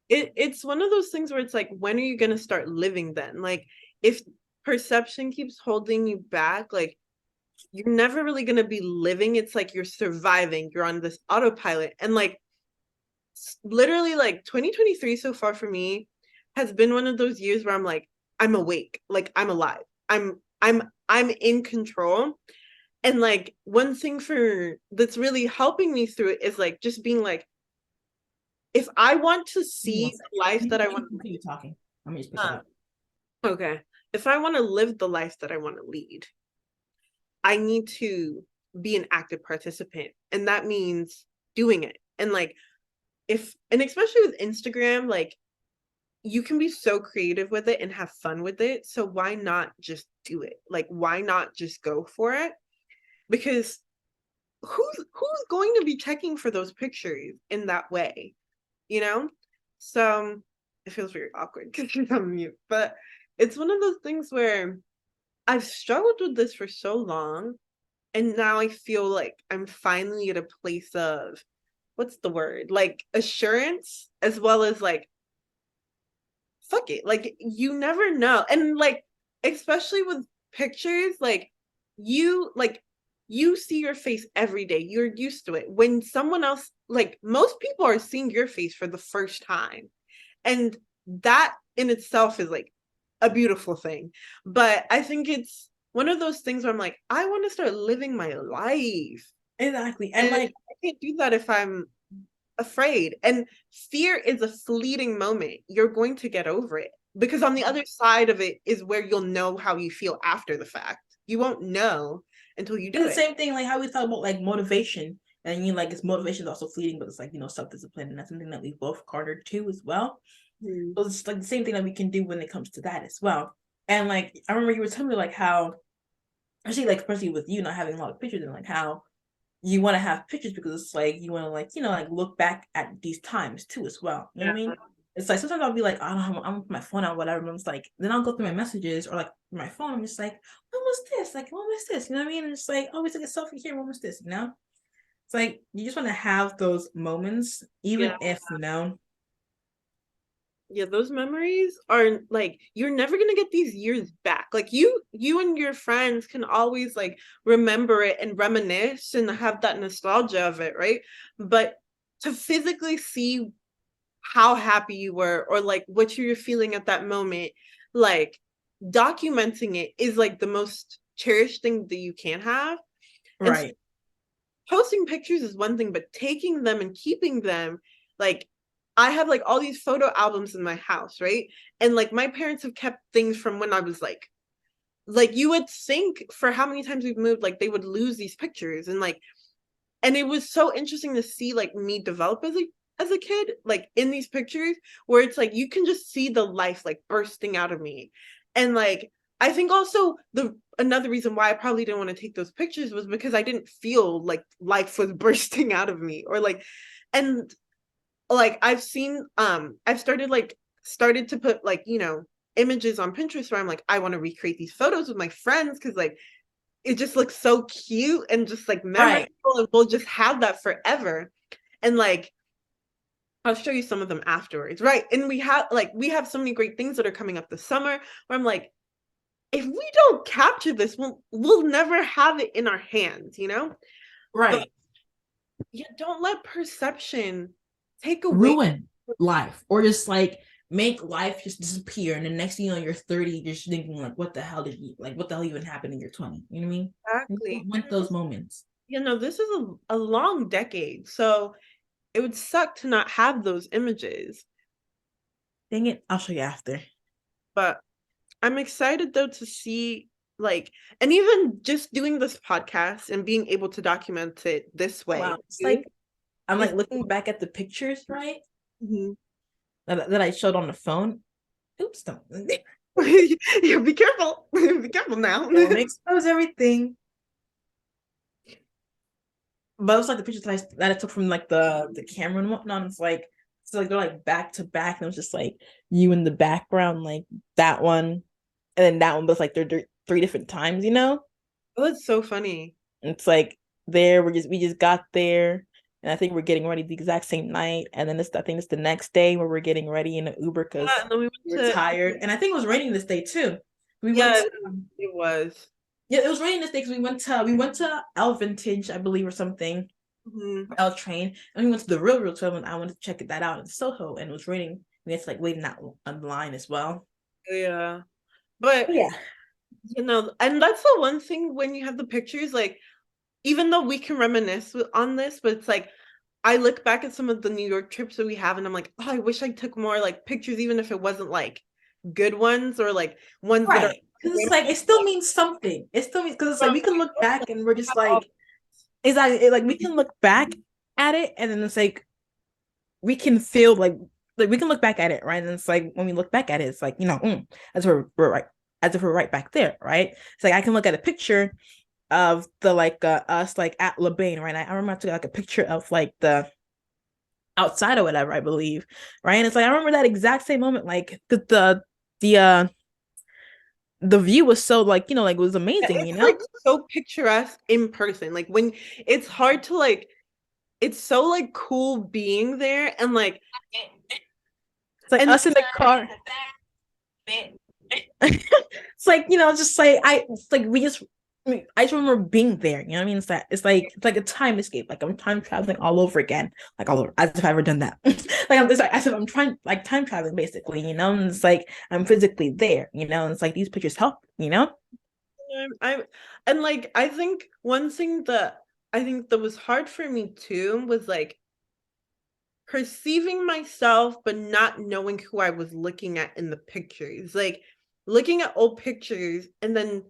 It's one of those things where it's like, when are you gonna start living then? Like, if perception keeps holding you back, like you're never really gonna be living. It's like you're surviving. You're on this autopilot. And like literally like 2023 so far for me has been one of those years where I'm like, I'm awake, like I'm alive. I'm in control. And like one thing for that's really helping me through it is like just being like, if I want to give me one see second. the life that I You want can continue talking. Let me just pick to it live, up. okay. If I want to live the life that I want to lead, I need to be an active participant. And that means doing it. And like and especially with Instagram, like you can be so creative with it and have fun with it. So why not just do it? Like why not just go for it? Because who's going to be checking for those pictures in that way, you know? So it feels very awkward because she's on mute, but it's one of those things where I've struggled with this for so long, and now I feel like I'm finally at a place of, what's the word? Like assurance, as well as like, fuck it. Like you never know. And like, especially with pictures, like you see your face every day. You're used to it. When someone else, like most people are seeing your face for the first time. And that in itself is like a beautiful thing. But I think it's one of those things where I'm like, I want to start living my life. Exactly. And And like I can't do that if I'm afraid. And fear is a fleeting moment. You're going to get over it. Because on the other side of it is where you'll know how you feel after the fact. You won't know until you it's do the it. same thing, like how we talk about like motivation. And like it's motivation is also fleeting, but it's like, self-discipline. And that's something that we both garnered to as well. Mm. So it's like the same thing that we can do when it comes to that as well. And like I remember you were telling me like how actually like especially with you not having a lot of pictures and like how you want to have pictures because it's like you want to like like look back at these times too as well. You know Yeah. what I mean? It's like sometimes I'll be like, I don't know, I'm gonna put my phone out, whatever. And it's like then I'll go through my messages or like my phone. I'm just like, when was this? Like, when was this? You know what I mean? And it's like, oh, we took a selfie here. When was this? It's like you just want to have those moments, Yeah. even if Yeah, those memories are like, you're never gonna get these years back. Like you and your friends can always like remember it and reminisce and have that nostalgia of it, right? But to physically see how happy you were or like what you were feeling at that moment, like documenting it is like the most cherished thing that you can have. And right, posting pictures is one thing, but taking them and keeping them, like I have like all these photo albums in my house, right? And like my parents have kept things from when I was like you would think for how many times we've moved, like they would lose these pictures. And like, and it was so interesting to see like me develop as a as a kid, like in these pictures, where it's like you can just see the life like bursting out of me. And like I think also the another reason why I probably didn't want to take those pictures was because I didn't feel like life was bursting out of me, or like, and like I've seen I've started to put like, images on Pinterest where I'm like, I want to recreate these photos with my friends because like it just looks so cute and just like memorable, Right. and we'll just have that forever. And like I'll show you some of them afterwards, right? And we have so many great things that are coming up this summer where I'm like, if we don't capture this, we'll never have it in our hands, But Right. yeah, don't let perception take away. Ruin life, or just like make life just disappear, and the next thing you know, you're 30, you're just thinking like, what the hell did you like, what the hell even happened in your 20? You know what I mean? You Exactly. don't want those moments. This is a long decade, so it would suck to not have those images. Dang it, I'll show you after. But I'm excited though to see like, and even just doing this podcast and being able to document it this way Wow, it's too, like I'm is like looking back at the pictures, right, Mhm. that I showed on the phone. Oops, don't. Yeah, be careful. Be careful now. Don't want to expose everything. But it was like the pictures that I took from like the camera and whatnot. It's like, so like they're like back to back, and it was just like you in the background, like that one, and then that one, but it's like they're three different times, you know? Oh, that's so funny. It's like there we just got there, and I think we're getting ready the exact same night, and then I think it's the next day where we're getting ready in an Uber Yeah, because and then we went we're to tired, and I think it was raining this day too. We went yeah, to it was. yeah, it was raining this day because we went to L Vintage, I believe, or something. Mhm. L Train, and we went to the Real 12, and I wanted to check that out in Soho, and it was raining. We had to like wait in that on the line as well. Yeah. But But yeah, and that's the one thing when you have the pictures, like, even though we can reminisce on this, but it's like I look back at some of the New York trips that we have, and I'm like, oh, I wish I took more like pictures, even if it wasn't like good ones or like ones that are right. Because it's like it still means something. It still means because it's like we can look back and we're just have all. like, like we can look back at it, and then it's like we can feel like we can look back at it, right? And it's like when we look back at it, it's like as we're right, as if we're right back there, right? It's like I can look at a picture of the like us like at LeBain, right? I remember I took like a picture of like the outside or whatever, I believe, right? And it's like I remember that exact same moment, like the the view was so like like it was amazing, It's like so picturesque in person. Like when it's hard to like, it's so like cool being there and like, It's like and us in the car. It's like just like it's like I just remember being there. You know what I mean? It's like a time escape. Like I'm time traveling all over again. Like all over, as if I've ever done that. It's like as if I'm trying like time traveling basically. And it's like I'm physically there. And it's like these pictures help. I'm and like I think one thing that I think that was hard for me too was like perceiving myself but not knowing who I was looking at in the pictures. Like looking at old pictures, and then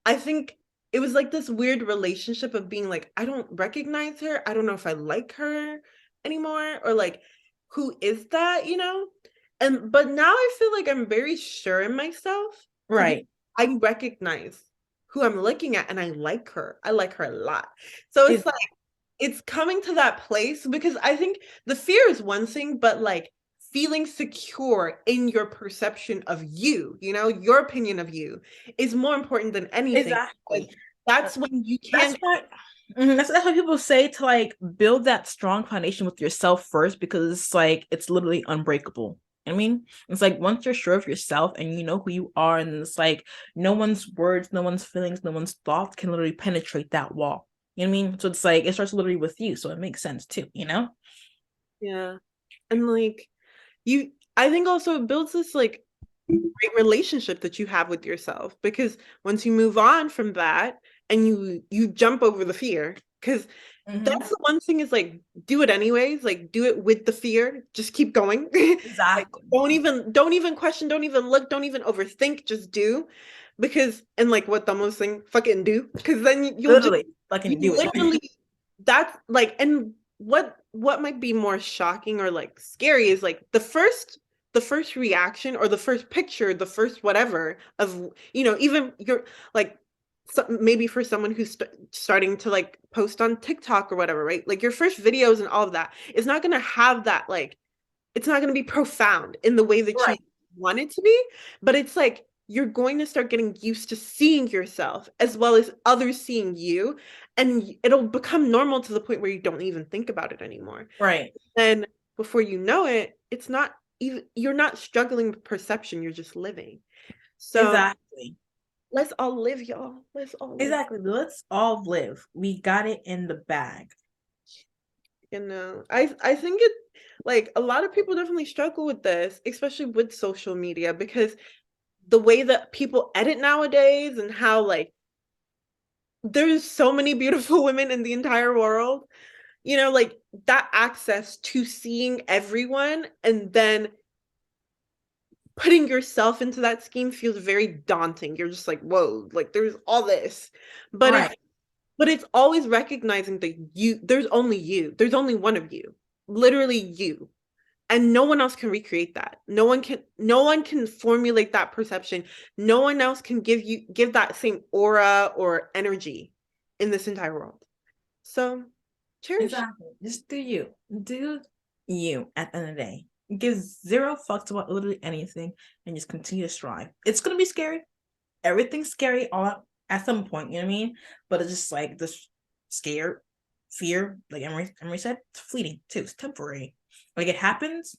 I think it was like this weird relationship of being like, I don't recognize her. I don't know if I like her anymore, or like, who is that? And but now I feel like I'm very sure in myself to be Right. I recognize who I'm looking at, and I like her. I like her a lot. So It, it's like it's coming to that place, because I think the fear is one thing, but like feeling secure in your perception of your opinion of you is more important than anything. Because exactly. that's when you That's can. why that's why people say to like build that strong foundation with yourself first, because it's like it's literally unbreakable. I mean, it's like once you're sure of yourself and you know who you are, and it's like no one's words, no one's feelings, no one's thoughts can literally penetrate that wall. You know what I mean? So it's like it starts literally with you, so it makes sense too. Yeah. And like I think also it builds this like great relationship that you have with yourself, because once you move on from that and you jump over the fear, because Mm-hmm. that's the one thing is like do it anyways, like do it with the fear, just keep going. Like Exactly. don't even question, don't even look, don't even overthink, just do. Because and like what the most thing, fucking do, because then you'll just Literally, you fucking do it. literally, that's like, and what what might be more shocking or like scary is like the first reaction or the first picture, the first whatever of, even you're like, maybe for someone who's starting to like post on TikTok or whatever, right? Like your first videos and all of that is not going to have that, like, it's not going to be profound in the way that you Right. want it to be, but it's like you're going to start getting used to seeing yourself as well as others seeing you, and it'll become normal to the point where you don't even think about it anymore. Right. And before you know it, it's not even, you're not struggling with perception, you're just living. So Exactly. let's all live, y'all. Let's all live. Exactly. Let's all live. We got it in the bag. I think it, like, a lot of people definitely struggle with this, especially with social media, because the way that people edit nowadays and how like there's so many beautiful women in the entire world, like that access to seeing everyone and then putting yourself into that scheme feels very daunting. You're just like, whoa, like there's all this. But Right. it's always recognizing that there's only one of you, literally you. And no one else can recreate that. No one can formulate that perception. No one else can give that same aura or energy in this entire world. So cherish. Exactly. Just do you. Do you at the end of the day. Give zero fucks about literally anything and just continue to strive. It's gonna be scary. Everything's scary all at some point, you know what I mean? But it's just like this scare, fear, like Emery said, it's fleeting too. It's temporary. Like it happens,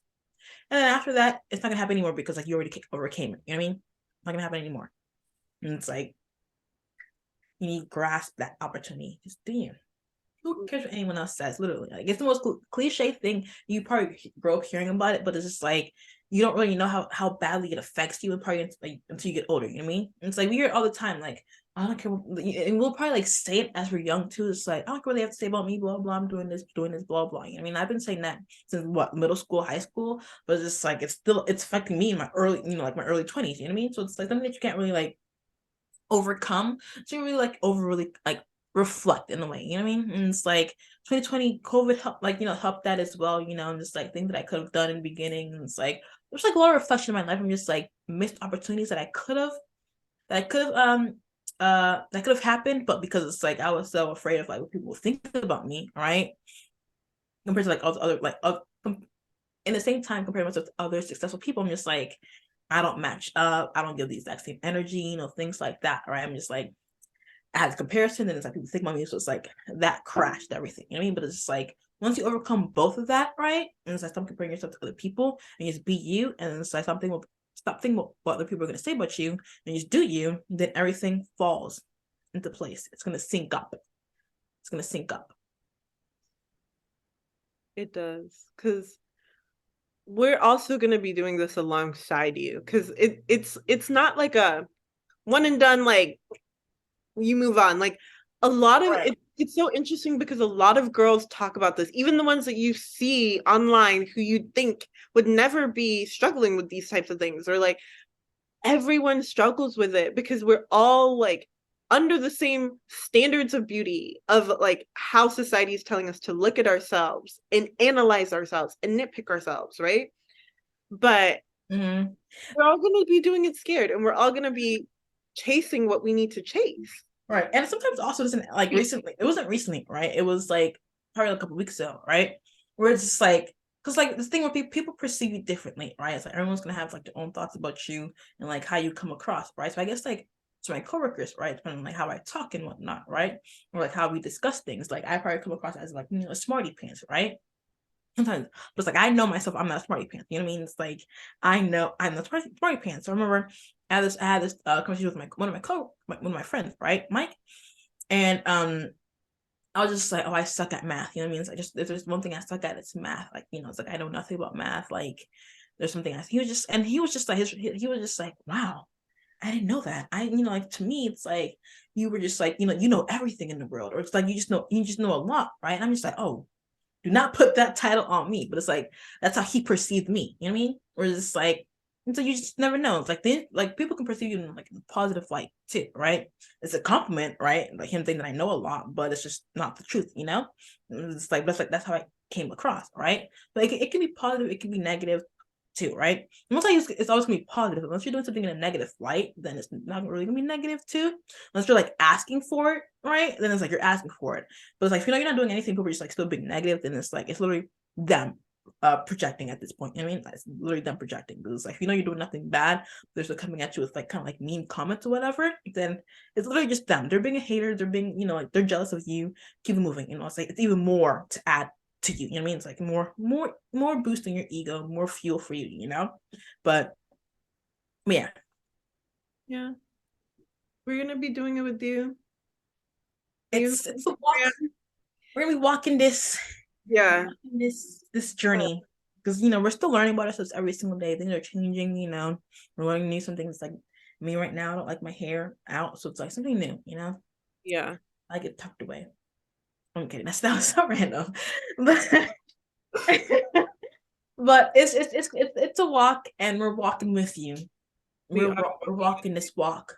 and then after that, it's not gonna happen anymore because like you already overcame it. You know what I mean? It's not gonna happen anymore. And it's like you need to grasp that opportunity. Just do you. Who cares what anyone else says? Literally, like it's the most cliche thing. You probably grow up hearing about it, but it's just like you don't really know how badly it affects you, and probably like until you get older. You know what I mean? And it's like we hear it all the time. Like I don't care, and we'll probably like say it as we're young too. It's like I don't care what they have to say about me. Blah blah. I'm doing this, blah blah. You know what I mean? I've been saying that since what middle school, high school, but it's just like it's affecting me in my early, like my early 20s. You know what I mean? So it's like something that you can't really like overcome. So you really like really like reflect in a way, you know what I mean? And it's like 2020 COVID helped, like, helped that as well, and just like things that I could have done in the beginning. And it's like there's like a lot of reflection in my life. I'm just like missed opportunities that could have happened, but because it's like I was so afraid of like what people think about me, right? Compared to like all the other like in the same time comparing myself to other successful people, I'm just like I don't match up. I don't give the exact same energy, things like that, right? I'm just like I had a comparison, and it's like people think about me, so it's like that crashed everything. You know what I mean? But it's just like once you overcome both of that, right? And it's like stop comparing yourself to other people and just be you, and it's like stop thinking about what other people are gonna say about you and just do you, then everything falls into place. It's gonna sync up. It's gonna sync up. It does, because we're also going to be doing this alongside you, because it's not like a one and done, like you move on. Like a lot of Right. it, it's so interesting because a lot of girls talk about this, even the ones that you see online who you'd think would never be struggling with these types of things, or like everyone struggles with it because we're all like under the same standards of beauty of like how society is telling us to look at ourselves and analyze ourselves and nitpick ourselves, right? But Mm-hmm. we're all going to be doing it scared, and we're all going to be chasing what we need to chase. Right. And sometimes also doesn't like recently, it wasn't recently, right? It was like probably a couple weeks ago, right? Where it's just like, because like this thing where people perceive you differently, right? It's like everyone's gonna have like their own thoughts about you and like how you come across, right? So I guess like to my coworkers, right? Depending on like how I talk and whatnot, right? Or like how we discuss things. Like I probably come across as like, a smarty pants, right? Sometimes, but it's like I know myself, I'm not a smarty pants. You know what I mean? It's like I know I'm not smarty pants. So I remember I had this conversation with one of my friends, right, Mike, and I was just like, oh, I suck at math. You know what I mean? It's like just if there's one thing I suck at, it's math. Like it's like I know nothing about math. Like there's something he was just like he was just like, wow, I didn't know that. Like to me, it's like you were just like you know everything in the world, or it's like you just know a lot, right? And I'm just like, oh, do not put that title on me. But it's like that's how he perceived me. You know what I mean? Or it's like And so you just never know. It's like people can perceive you in like a positive light too, right? It's a compliment, right? Like him saying that I know a lot, but it's just not the truth, you know? It's like that's how I came across, right? But it can be positive, it can be negative too, right? Most likely it's always gonna be positive. Unless you're doing something in a negative light, then it's not really gonna be negative too. Unless you're like asking for it, right? Then it's like you're asking for it. But it's like if you're not doing anything, people are just like still being negative, then it's like it's literally them projecting at this point. You know what I mean? It's literally them projecting. Because like you're doing nothing bad, they're still coming at you with like kind of like mean comments or whatever, then it's literally just them. They're being a hater, they're being, like they're jealous of you, keep it moving. It's like it's even more to add to you. You know what I mean? It's like more boosting your ego, more fuel for you, But yeah. Yeah. We're gonna be doing it with you. It's a walk. We're gonna be walking this this journey. Because we're still learning about ourselves every single day. Things are changing, we're learning new some things. Like me right now, I don't like my hair out, so it's like something new, Yeah. I get tucked away. I'm kidding. That sounds so random. But but it's a walk, and we're walking with you. We're walking this walk.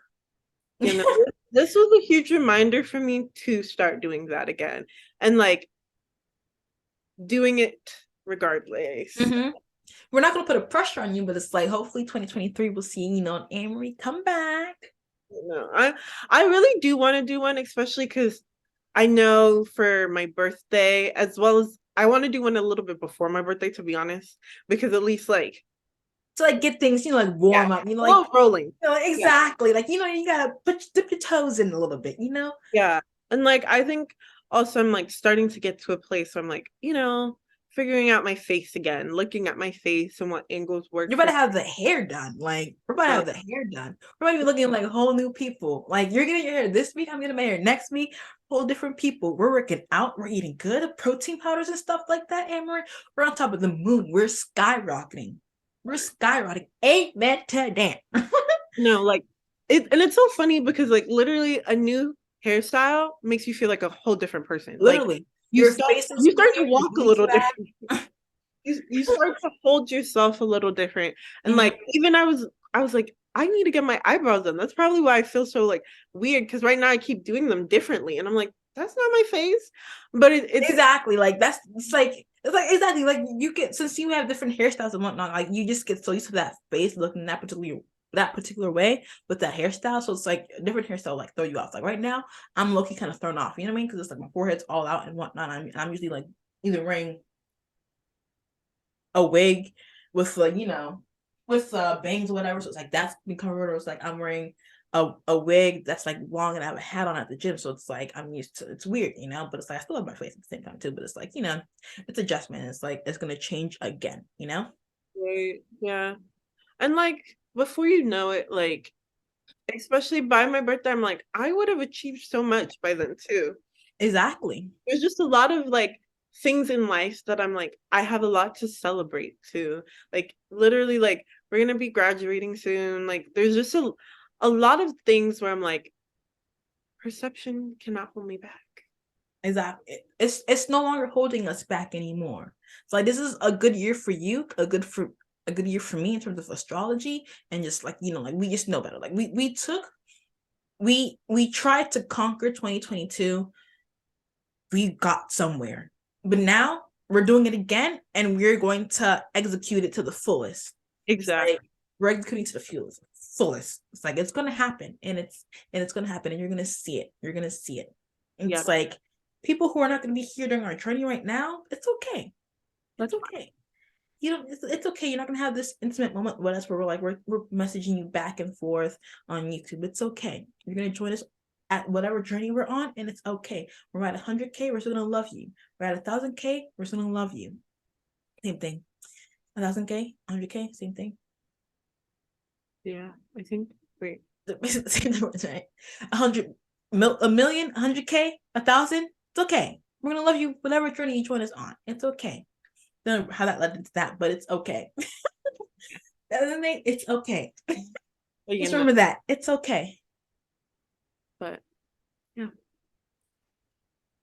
This was a huge reminder for me to start doing that again, and like doing it regardless. Mm-hmm. We're not gonna put a pressure on you, but it's like hopefully 2023 we'll see Amory come back. No, I really do want to do one, especially because I know for my birthday, as well as I want to do one a little bit before my birthday, to be honest, because at least like to like get things like warm up, like rolling. Exactly. Like you gotta dip your toes in a little bit, Yeah. And like I think also I'm like starting to get to a place where I'm like, figuring out my face again, looking at my face and what angles work. You're about to have the hair done. Like we're about to have the hair done. We're about to be looking like whole new people. Like you're getting your hair this week, I'm getting my hair next week. Whole different people. We're working out. We're eating good protein powders and stuff like that. Amory, we're on top of the moon. We're skyrocketing. We're skyrocketing. Amen to that. No, like and it's so funny because like literally a new hairstyle makes you feel like a whole different person. Literally. Like you start to walk a little different. You start to hold yourself a little different. And like even I was like, I need to get my eyebrows done. That's probably why I feel so like weird, because right now I keep doing them differently. And I'm like, that's not my face. But it's exactly like it's like exactly like you get, since you have different hairstyles and whatnot, like you just get so used to that face looking that particular way with that hairstyle. So it's like a different hairstyle like throw you off. Like right now, I'm low-key kind of thrown off, you know what I mean? Because it's like my forehead's all out and whatnot. I'm usually like either wearing a wig with like, with bangs or whatever. So it's like that's been covered, or it's like I'm wearing a wig that's like long and I have a hat on at the gym. So it's like I'm used to, it's weird, but it's like I still have my face at the same time too. But it's like, it's adjustment. It's like it's gonna change again, Right. Yeah. And like before you know it, like especially by my birthday, I'm like, I would have achieved so much by then too. Exactly. There's just a lot of like things in life that I'm like, I have a lot to celebrate too. Like literally, like we're gonna be graduating soon. Like there's just a lot of things where I'm like, perception cannot hold me back. Exactly. It's no longer holding us back anymore. So like this is a good year for you, a good year for me in terms of astrology, and just like like we just know better. Like we tried to conquer 2022. We got somewhere, but now we're doing it again, and we're going to execute it to the fullest. Exactly. Like, we're executing to the fullest. It's like it's gonna happen, and it's gonna happen, and you're gonna see it. You're gonna see it. And it's like people who are not gonna be here during our journey right now. It's okay. That's okay. It's okay. You're not gonna have this intimate moment with us where we're messaging you back and forth on YouTube. It's okay. You're gonna join us at whatever journey we're on, and it's okay. We're at 100K, we're still gonna love you. We're at 1,000K, we're still gonna love you. Same thing. 1,000K, 100K, same thing. Yeah, I think. Wait. Same numbers, right? 100, a million, 100K, 1,000. It's okay. We're gonna love you whatever journey each one is on. It's okay. Don't know how that led into that, but it's okay. It's okay. Just remember that. It's okay. But yeah.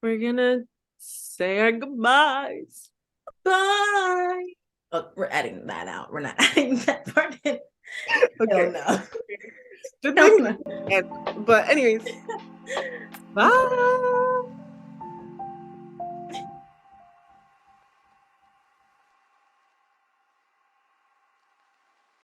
We're gonna say our goodbyes. Bye. Oh, we're adding that out. We're not adding that part in. Hell Okay. no. Hell Siblings, no. and but anyways, bye.